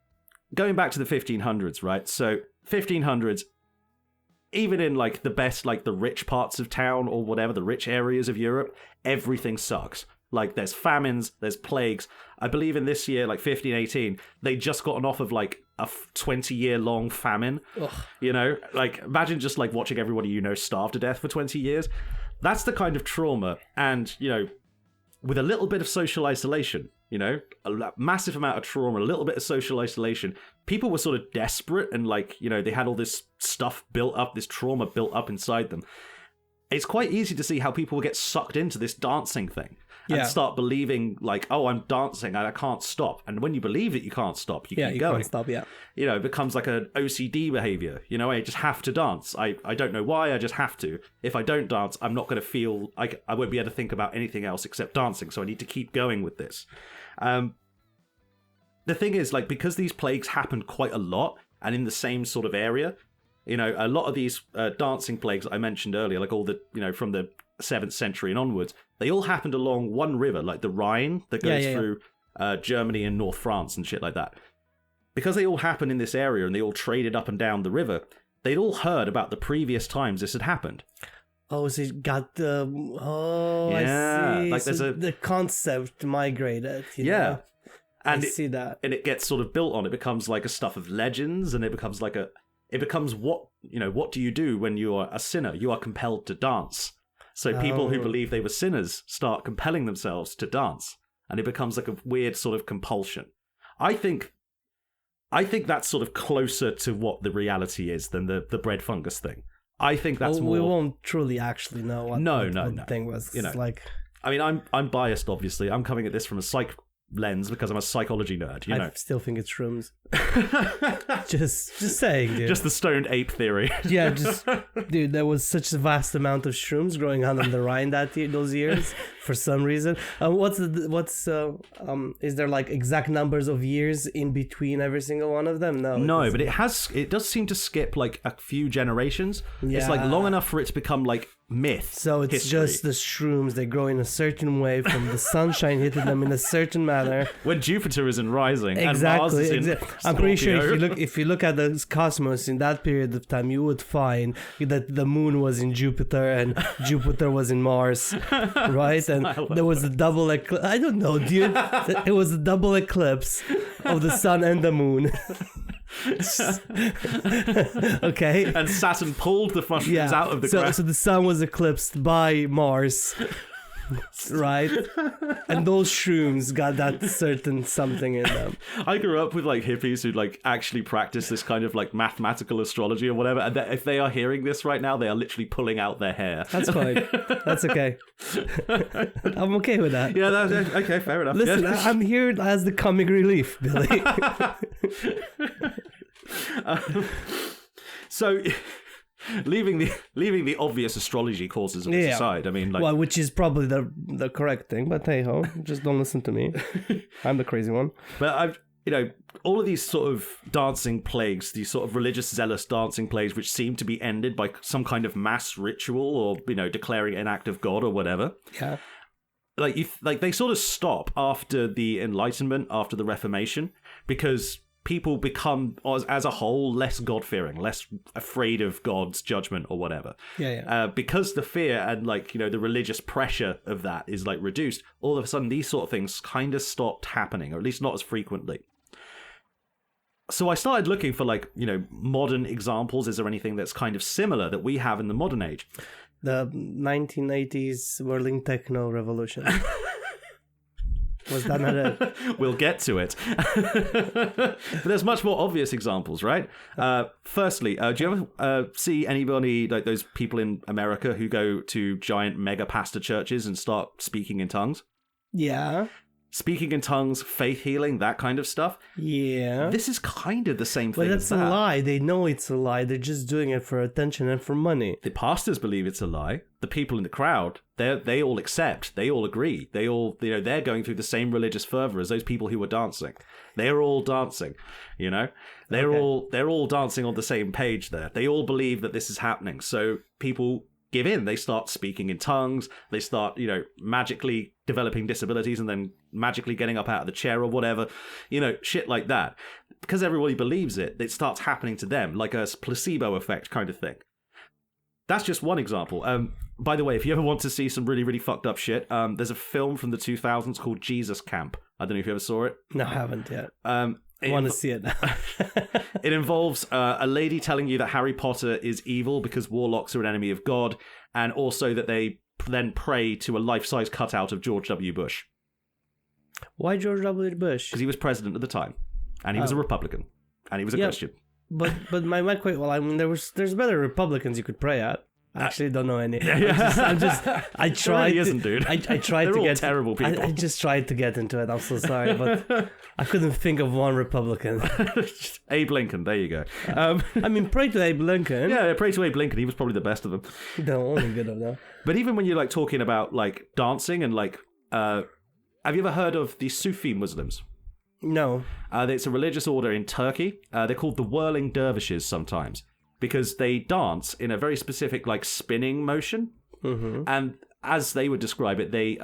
Speaker 1: going back to the 1500s, right? So 1500s. Even in like the best, like the rich parts of town or whatever, the rich areas of Europe, everything sucks. Like there's famines, there's plagues. I believe in this year, like 1518, they just gotten off of like a 20-year-long famine.
Speaker 2: Ugh.
Speaker 1: Like imagine just like watching everybody starve to death for 20 years. That's the kind of trauma. And, with a little bit of social isolation, a massive amount of trauma, a little bit of social isolation, people were sort of desperate and like, they had all this stuff built up, this trauma built up inside them. It's quite easy to see how people will get sucked into this dancing thing and start believing like, oh, I'm dancing and I can't stop. And when you believe that you can't stop, you keep going.
Speaker 2: Can't stop, yeah.
Speaker 1: It becomes like an OCD behavior. I just have to dance. I don't know why, I just have to. If I don't dance, I'm not going to feel like I won't be able to think about anything else except dancing. So I need to keep going with this. The thing is, like, because these plagues happened quite a lot and in the same sort of area, a lot of these dancing plagues I mentioned earlier, like all the, from the 7th century and onwards, they all happened along one river, like the Rhine, that goes through Germany and North France and shit like that. Because they all happened in this area and they all traded up and down the river, they'd all heard about the previous times this had happened.
Speaker 2: Oh, so it got the... Oh, yeah, I see. Like so the concept migrated, know?
Speaker 1: And
Speaker 2: I see that.
Speaker 1: And it gets sort of built on. It becomes like a stuff of legends, and it becomes like what do you do when you are a sinner? You are compelled to dance. So people who believe they were sinners start compelling themselves to dance, and it becomes like a weird sort of compulsion. I think that's sort of closer to what the reality is than the bread fungus thing. I think that's more...
Speaker 2: We won't truly actually know what the thing was. Like...
Speaker 1: I mean, I'm biased, obviously. I'm coming at this from a psych lens because I'm a psychology nerd,
Speaker 2: I still think it's shrooms. just saying, dude.
Speaker 1: Just the stoned ape theory.
Speaker 2: Yeah, dude, there was such a vast amount of shrooms growing on in the Rhine those years for some reason. Is there like exact numbers of years in between every single one of them? No,
Speaker 1: but it does seem to skip like a few generations. Yeah. It's like long enough for it to become like myth.
Speaker 2: So it's
Speaker 1: history.
Speaker 2: Just the shrooms, they grow in a certain way from the sunshine hitting them in a certain manner.
Speaker 1: When Jupiter is in rising and Mars is in
Speaker 2: I'm pretty sure if you look at the cosmos in that period of time, you would find that the moon was in Jupiter and Jupiter was in Mars, right? And there was a double eclipse. I don't know, dude. It was a double eclipse of the sun and the moon. Okay.
Speaker 1: And Saturn pulled the mushrooms out of the ground.
Speaker 2: So the sun was eclipsed by Mars. Right? And those shrooms got that certain something in them.
Speaker 1: I grew up with like hippies who like actually practice this kind of like mathematical astrology or whatever, and if they are hearing this right now, they are literally pulling out their hair.
Speaker 2: That's fine. That's okay. I'm okay with that.
Speaker 1: Yeah, that's okay, fair enough.
Speaker 2: Listen, yeah. I'm here as the comic relief, Billy.
Speaker 1: So leaving the obvious astrology courses aside, I mean, like,
Speaker 2: well, which is probably the correct thing, but hey ho, just don't listen to me. I'm the crazy one.
Speaker 1: But all of these sort of dancing plagues, these sort of religious zealous dancing plagues, which seem to be ended by some kind of mass ritual or declaring an act of God or whatever.
Speaker 2: Yeah.
Speaker 1: Like they sort of stop after the Enlightenment, after the Reformation, because people become, as a whole, less God-fearing, less afraid of God's judgment or whatever. Because the fear and, like, you know, the religious pressure of that is, like, reduced, all of a sudden these sort of things kind of stopped happening, or at least not as frequently. So I started looking for, like, you know, modern examples. Is there anything that's kind of similar that we have in the modern age?
Speaker 2: The 1980s whirling techno revolution. Was that not it?
Speaker 1: We'll get to it. But there's much more obvious examples, right? Firstly, do you ever see anybody, like those people in America who go to giant mega pastor churches and start speaking in tongues?
Speaker 2: Yeah.
Speaker 1: Speaking in tongues, faith healing, that kind of stuff.
Speaker 2: Yeah.
Speaker 1: This is kind of the same thing.
Speaker 2: But that's a lie. They know it's a lie. They're just doing it for attention and for money.
Speaker 1: The pastors believe it's a lie. The people in the crowd, they all accept. They all agree. They all, you know, they're going through the same religious fervor as those people who were dancing. They're all dancing, you know. They're all dancing on the same page there. They all believe that this is happening. So people give in. They start speaking in tongues. They start, you know, magically developing disabilities and then magically getting up out of the chair or whatever, you know, shit like that. Because everybody believes it, it starts happening to them, like a placebo effect kind of thing. That's just one example. By the way, if you ever want to see some really, really fucked up shit, there's a film from the 2000s called Jesus Camp. I don't know if you ever saw it.
Speaker 2: No, I haven't yet. I want to see it now.
Speaker 1: It involves a lady telling you that Harry Potter is evil because warlocks are an enemy of God, and also that they then pray to a life-size cutout of George W. Bush.
Speaker 2: Why George W. Bush?
Speaker 1: Because he was president at the time, and he was a Republican, and he was a Christian.
Speaker 2: But my question, well, I mean, there's better Republicans you could pray at. I actually don't know any. I tried.
Speaker 1: Really isn't, dude.
Speaker 2: I tried
Speaker 1: They're
Speaker 2: to
Speaker 1: all
Speaker 2: get
Speaker 1: terrible people.
Speaker 2: I just tried to get into it. I'm so sorry, but I couldn't think of one Republican.
Speaker 1: Abe Lincoln. There you go.
Speaker 2: I mean, pray to Abe Lincoln.
Speaker 1: Yeah, pray to Abe Lincoln. He was probably the best of them.
Speaker 2: The only good of them.
Speaker 1: But even when you're like talking about like dancing and like, have you ever heard of the Sufi Muslims?
Speaker 2: No.
Speaker 1: It's a religious order in Turkey. They're called the whirling dervishes sometimes, because they dance in a very specific, like, spinning motion. Mm-hmm. And as they would describe it, they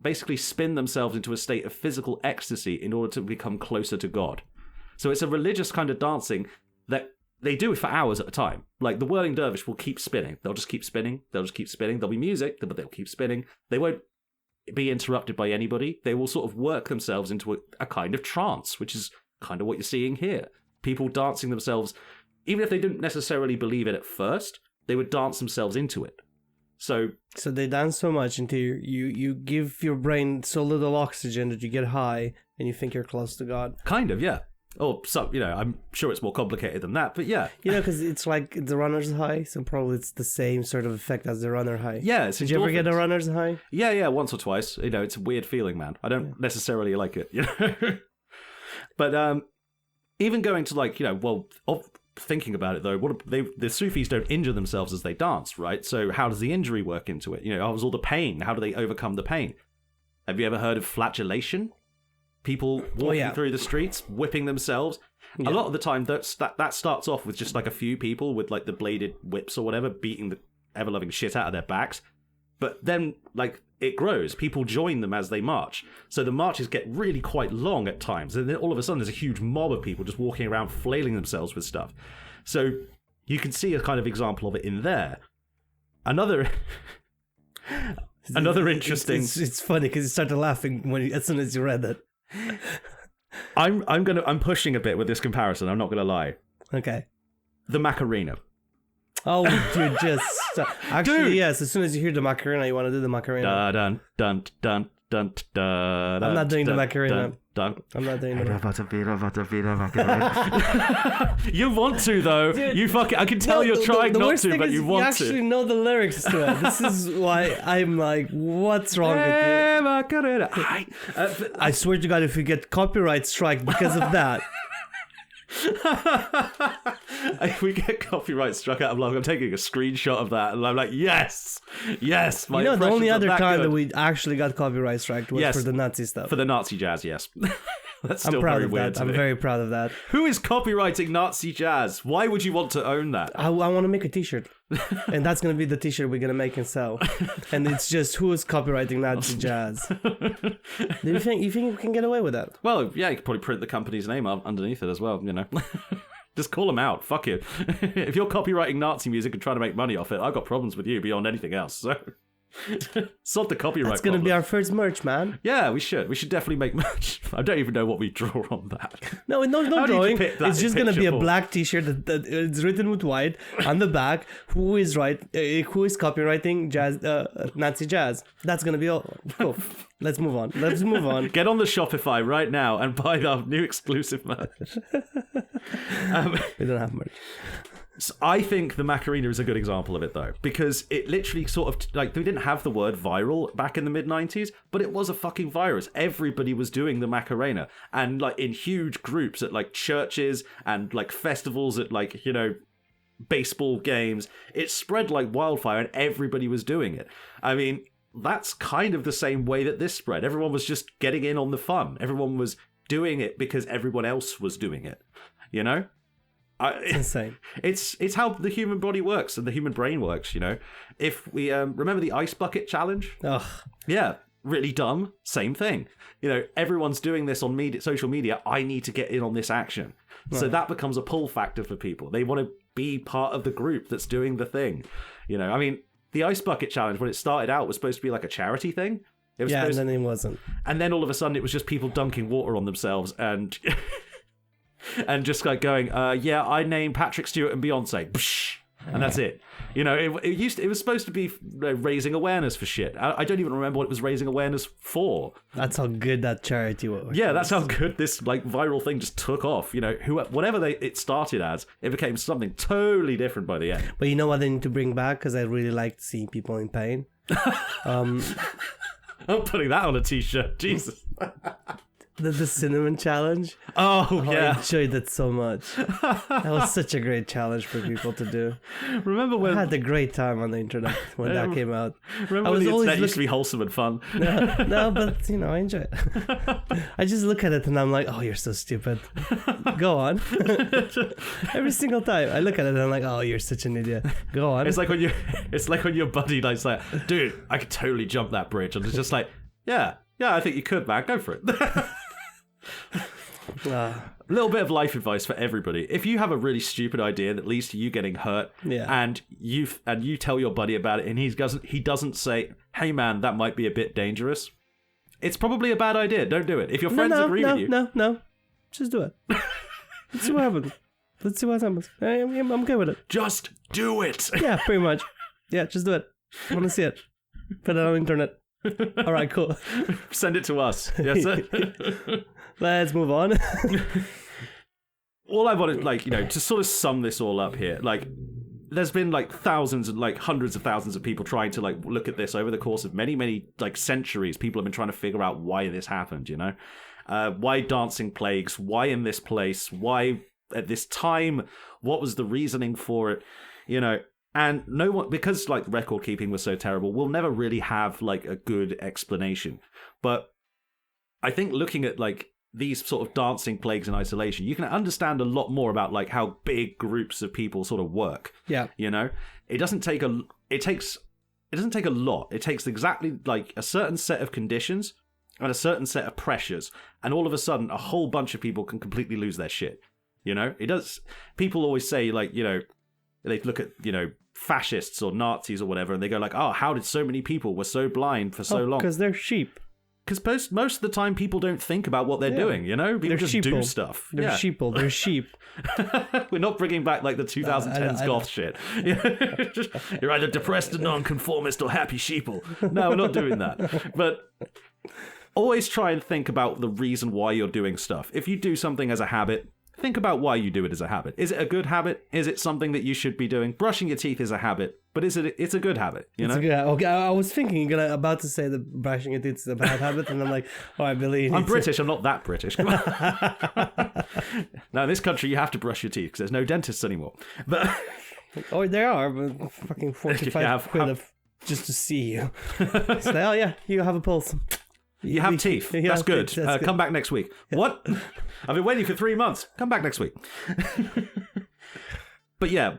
Speaker 1: basically spin themselves into a state of physical ecstasy in order to become closer to God. So it's a religious kind of dancing that they do it for hours at a time. Like, the whirling dervish will keep spinning. They'll just keep spinning. They'll just keep spinning. There'll be music, but they'll keep spinning. They won't be interrupted by anybody. They will sort of work themselves into a kind of trance, which is kind of what you're seeing here. People dancing themselves. Even if they didn't necessarily believe it at first, they would dance themselves into it. So
Speaker 2: they dance so much until you give your brain so little oxygen that you get high and you think you're close to God.
Speaker 1: Kind of, yeah. Or some, you know, I'm sure it's more complicated than that, but yeah.
Speaker 2: You know, because it's like the runner's high, so probably it's the same sort of effect as the runner high.
Speaker 1: Yeah,
Speaker 2: Did you ever get a runner's high?
Speaker 1: Yeah, once or twice. You know, it's a weird feeling, man. I don't necessarily like it, you know. But even going to, like, you know, well, thinking about it though, the Sufis don't injure themselves as they dance, right? So how does the injury work into it? You know, how's all the pain? How do they overcome the pain? Have you ever heard of flagellation? People walking through the streets, whipping themselves. Yeah. A lot of the time, that starts off with just like a few people with like the bladed whips or whatever, beating the ever-loving shit out of their backs. But then, like, it grows. People join them as they march. So the marches get really quite long at times. And then all of a sudden, there's a huge mob of people just walking around flailing themselves with stuff. So you can see a kind of example of it in there. Another interesting...
Speaker 2: It's funny because you started laughing as soon as you read it.
Speaker 1: I'm pushing a bit with this comparison. I'm not going to lie.
Speaker 2: Okay.
Speaker 1: The Macarena.
Speaker 2: Oh, dude, just actually, dude. Yes. As soon as you hear the Macarena, you want to do the Macarena.
Speaker 1: Dun dun dun dun dun.
Speaker 2: I'm not doing the Macarena.
Speaker 1: Dun.
Speaker 2: I'm not doing the
Speaker 1: Macarena. You want to though. Dude, you fucking. I can tell you're trying not to, but you want to.
Speaker 2: You actually know the lyrics to it. This is why I'm like, what's wrong with you?
Speaker 1: Macarena.
Speaker 2: I swear to God, if you get copyright strike because of that.
Speaker 1: If we get copyright struck out of love, I'm taking a screenshot of that and I'm like, yes. My
Speaker 2: you know, the only other time that we actually got copyright struck was for the Nazi stuff.
Speaker 1: For the Nazi jazz, yes. That's still
Speaker 2: I'm proud
Speaker 1: very
Speaker 2: of
Speaker 1: weird
Speaker 2: that.
Speaker 1: to
Speaker 2: I'm
Speaker 1: me.
Speaker 2: very proud of that.
Speaker 1: Who is copywriting Nazi jazz? Why would you want to own that?
Speaker 2: I want to make a T-shirt, and that's gonna be the T-shirt we're gonna make and sell. And it's just who is copywriting Nazi jazz. Do you think we can get away with that?
Speaker 1: Well, yeah, you could probably print the company's name underneath it as well, you know. Just call them out. Fuck you. If you're copywriting Nazi music and trying to make money off it, I've got problems with you beyond anything else. So solve the copyright
Speaker 2: That's gonna
Speaker 1: problem.
Speaker 2: be our first merch, man.
Speaker 1: Yeah, we should. We should definitely make merch. I don't even know what we draw on that.
Speaker 2: No
Speaker 1: How do you
Speaker 2: drawing.
Speaker 1: depict that
Speaker 2: It's just
Speaker 1: in
Speaker 2: gonna be a
Speaker 1: picture
Speaker 2: black T-shirt that is written with white on the back. Who is copywriting jazz, Nazi jazz? That's gonna be all. Cool. Let's move on.
Speaker 1: Get on the Shopify right now and buy our new exclusive merch.
Speaker 2: We don't have merch.
Speaker 1: So I think the Macarena is a good example of it, though, because it literally sort of, like, we didn't have the word viral back in the mid-90s, but it was a fucking virus. Everybody was doing the Macarena, and, like, in huge groups at, like, churches and, like, festivals at, like, you know, baseball games. It spread like wildfire, and everybody was doing it. I mean, that's kind of the same way that this spread. Everyone was just getting in on the fun. Everyone was doing it because everyone else was doing it, you know?
Speaker 2: It's insane.
Speaker 1: It's how the human body works and the human brain works, you know. If we remember the ice bucket challenge?
Speaker 2: Ugh.
Speaker 1: Yeah, really dumb. Same thing. You know, everyone's doing this on social media. I need to get in on this action. Right. So that becomes a pull factor for people. They want to be part of the group that's doing the thing. You know, I mean, the ice bucket challenge, when it started out, was supposed to be like a charity thing. It was
Speaker 2: and then it wasn't.
Speaker 1: And then all of a sudden it was just people dunking water on themselves and... and just like going, yeah, I named Patrick Stewart and Beyonce, Psh! And that's it. You know, it was supposed to be raising awareness for shit. I don't even remember what it was raising awareness for.
Speaker 2: That's how good that charity was.
Speaker 1: Yeah, that's how good this like viral thing just took off. You know, whatever it started as, it became something totally different by the end.
Speaker 2: But you know what they need to bring back? Because I really liked seeing people in pain.
Speaker 1: I'm putting that on a t-shirt. Jesus.
Speaker 2: The cinnamon challenge.
Speaker 1: Oh, yeah.
Speaker 2: I enjoyed that so much. That was such a great challenge for people to do.
Speaker 1: Remember when...
Speaker 2: I had a great time on the internet when that came out.
Speaker 1: Remember when the internet used to be wholesome and fun?
Speaker 2: No, but, you know, I enjoy it. I just look at it and I'm like, oh, you're so stupid. Go on. Every single time I look at it and I'm like, oh, you're such an idiot. Go on.
Speaker 1: It's like when your buddy like, dude, I could totally jump that bridge. And it's just like, yeah, I think you could, man. Go for it. A little bit of life advice for everybody. If you have a really stupid idea that leads to you getting hurt, and you tell your buddy about it, and he doesn't say, "Hey man, that might be a bit dangerous," it's probably a bad idea. Don't do it. If your friends agree with you,
Speaker 2: no, just do it. Let's see what happens. Let's see what happens. I'm okay with it.
Speaker 1: Just do it.
Speaker 2: Yeah, pretty much. Yeah, just do it. I want to see it. Put it on the internet. All right, cool.
Speaker 1: Send it to us. Yes, sir.
Speaker 2: Let's move on.
Speaker 1: All I wanted, like, you know, to sort of sum this all up here, like, there's been like thousands and like hundreds of thousands of people trying to like look at this over the course of many like centuries. People have been trying to figure out why this happened, you know, why dancing plagues, why in this place, why at this time, what was the reasoning for it, you know. And no one, because like record keeping was so terrible, we'll never really have like a good explanation. But I think looking at like these sort of dancing plagues in isolation, you can understand a lot more about like how big groups of people sort of work.
Speaker 2: Yeah.
Speaker 1: You know, it doesn't take a lot. It takes exactly like a certain set of conditions and a certain set of pressures. And all of a sudden, a whole bunch of people can completely lose their shit. You know, it does. People always say like, you know, they look at, you know, fascists or Nazis or whatever, and they go like, oh, how did so many people were so blind for so long?
Speaker 2: Because they're sheep.
Speaker 1: Because most of the time people don't think about what they're doing, you know? People
Speaker 2: they're
Speaker 1: just
Speaker 2: sheeple.
Speaker 1: do stuff.
Speaker 2: They're sheeple. They're sheep.
Speaker 1: We're not bringing back like the 2010s goth shit. You're either depressed and nonconformist or happy sheeple. No, we're not doing that. But always try and think about the reason why you're doing stuff. If you do something as a habit, think about why you do it as a habit. Is it a good habit? Is it something that you should be doing? Brushing your teeth is a habit, but it's a good habit, you know?
Speaker 2: Okay, I was thinking you're about to say that brushing your teeth is a bad habit, and I'm like, all right, Billy.
Speaker 1: I'm British, I'm not that British. Now, in this country, you have to brush your teeth because there's no dentists anymore. But
Speaker 2: oh, there are, but fucking 45 quid just to see you. It's like, oh yeah, you have a pulse.
Speaker 1: You have teeth. That's good. Come back next week. Yeah. What? I've been waiting for 3 months. Come back next week. But yeah,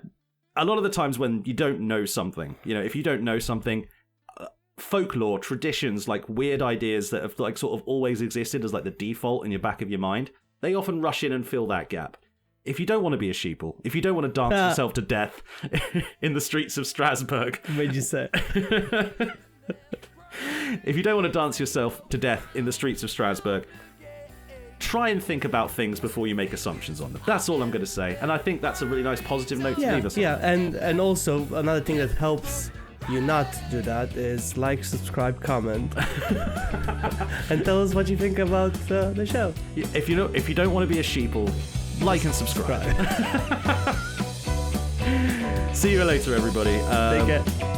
Speaker 1: a lot of the times when you don't know something, if you don't know something, folklore, traditions, like weird ideas that have like sort of always existed as like the default in your back of your mind, they often rush in and fill that gap. If you don't want to be a sheeple, if you don't want to dance yourself to death in the streets of Strasbourg...
Speaker 2: What made you say?
Speaker 1: If you don't want to dance yourself to death in the streets of Strasbourg, try and think about things before you make assumptions on them. That's all I'm going to say. And I think that's a really nice positive note to leave us on.
Speaker 2: Yeah, and also another thing that helps you not do that is like, subscribe, comment, and tell us what you think about the show.
Speaker 1: If you don't want to be a sheeple, like and subscribe. See you later, everybody.
Speaker 2: Take care.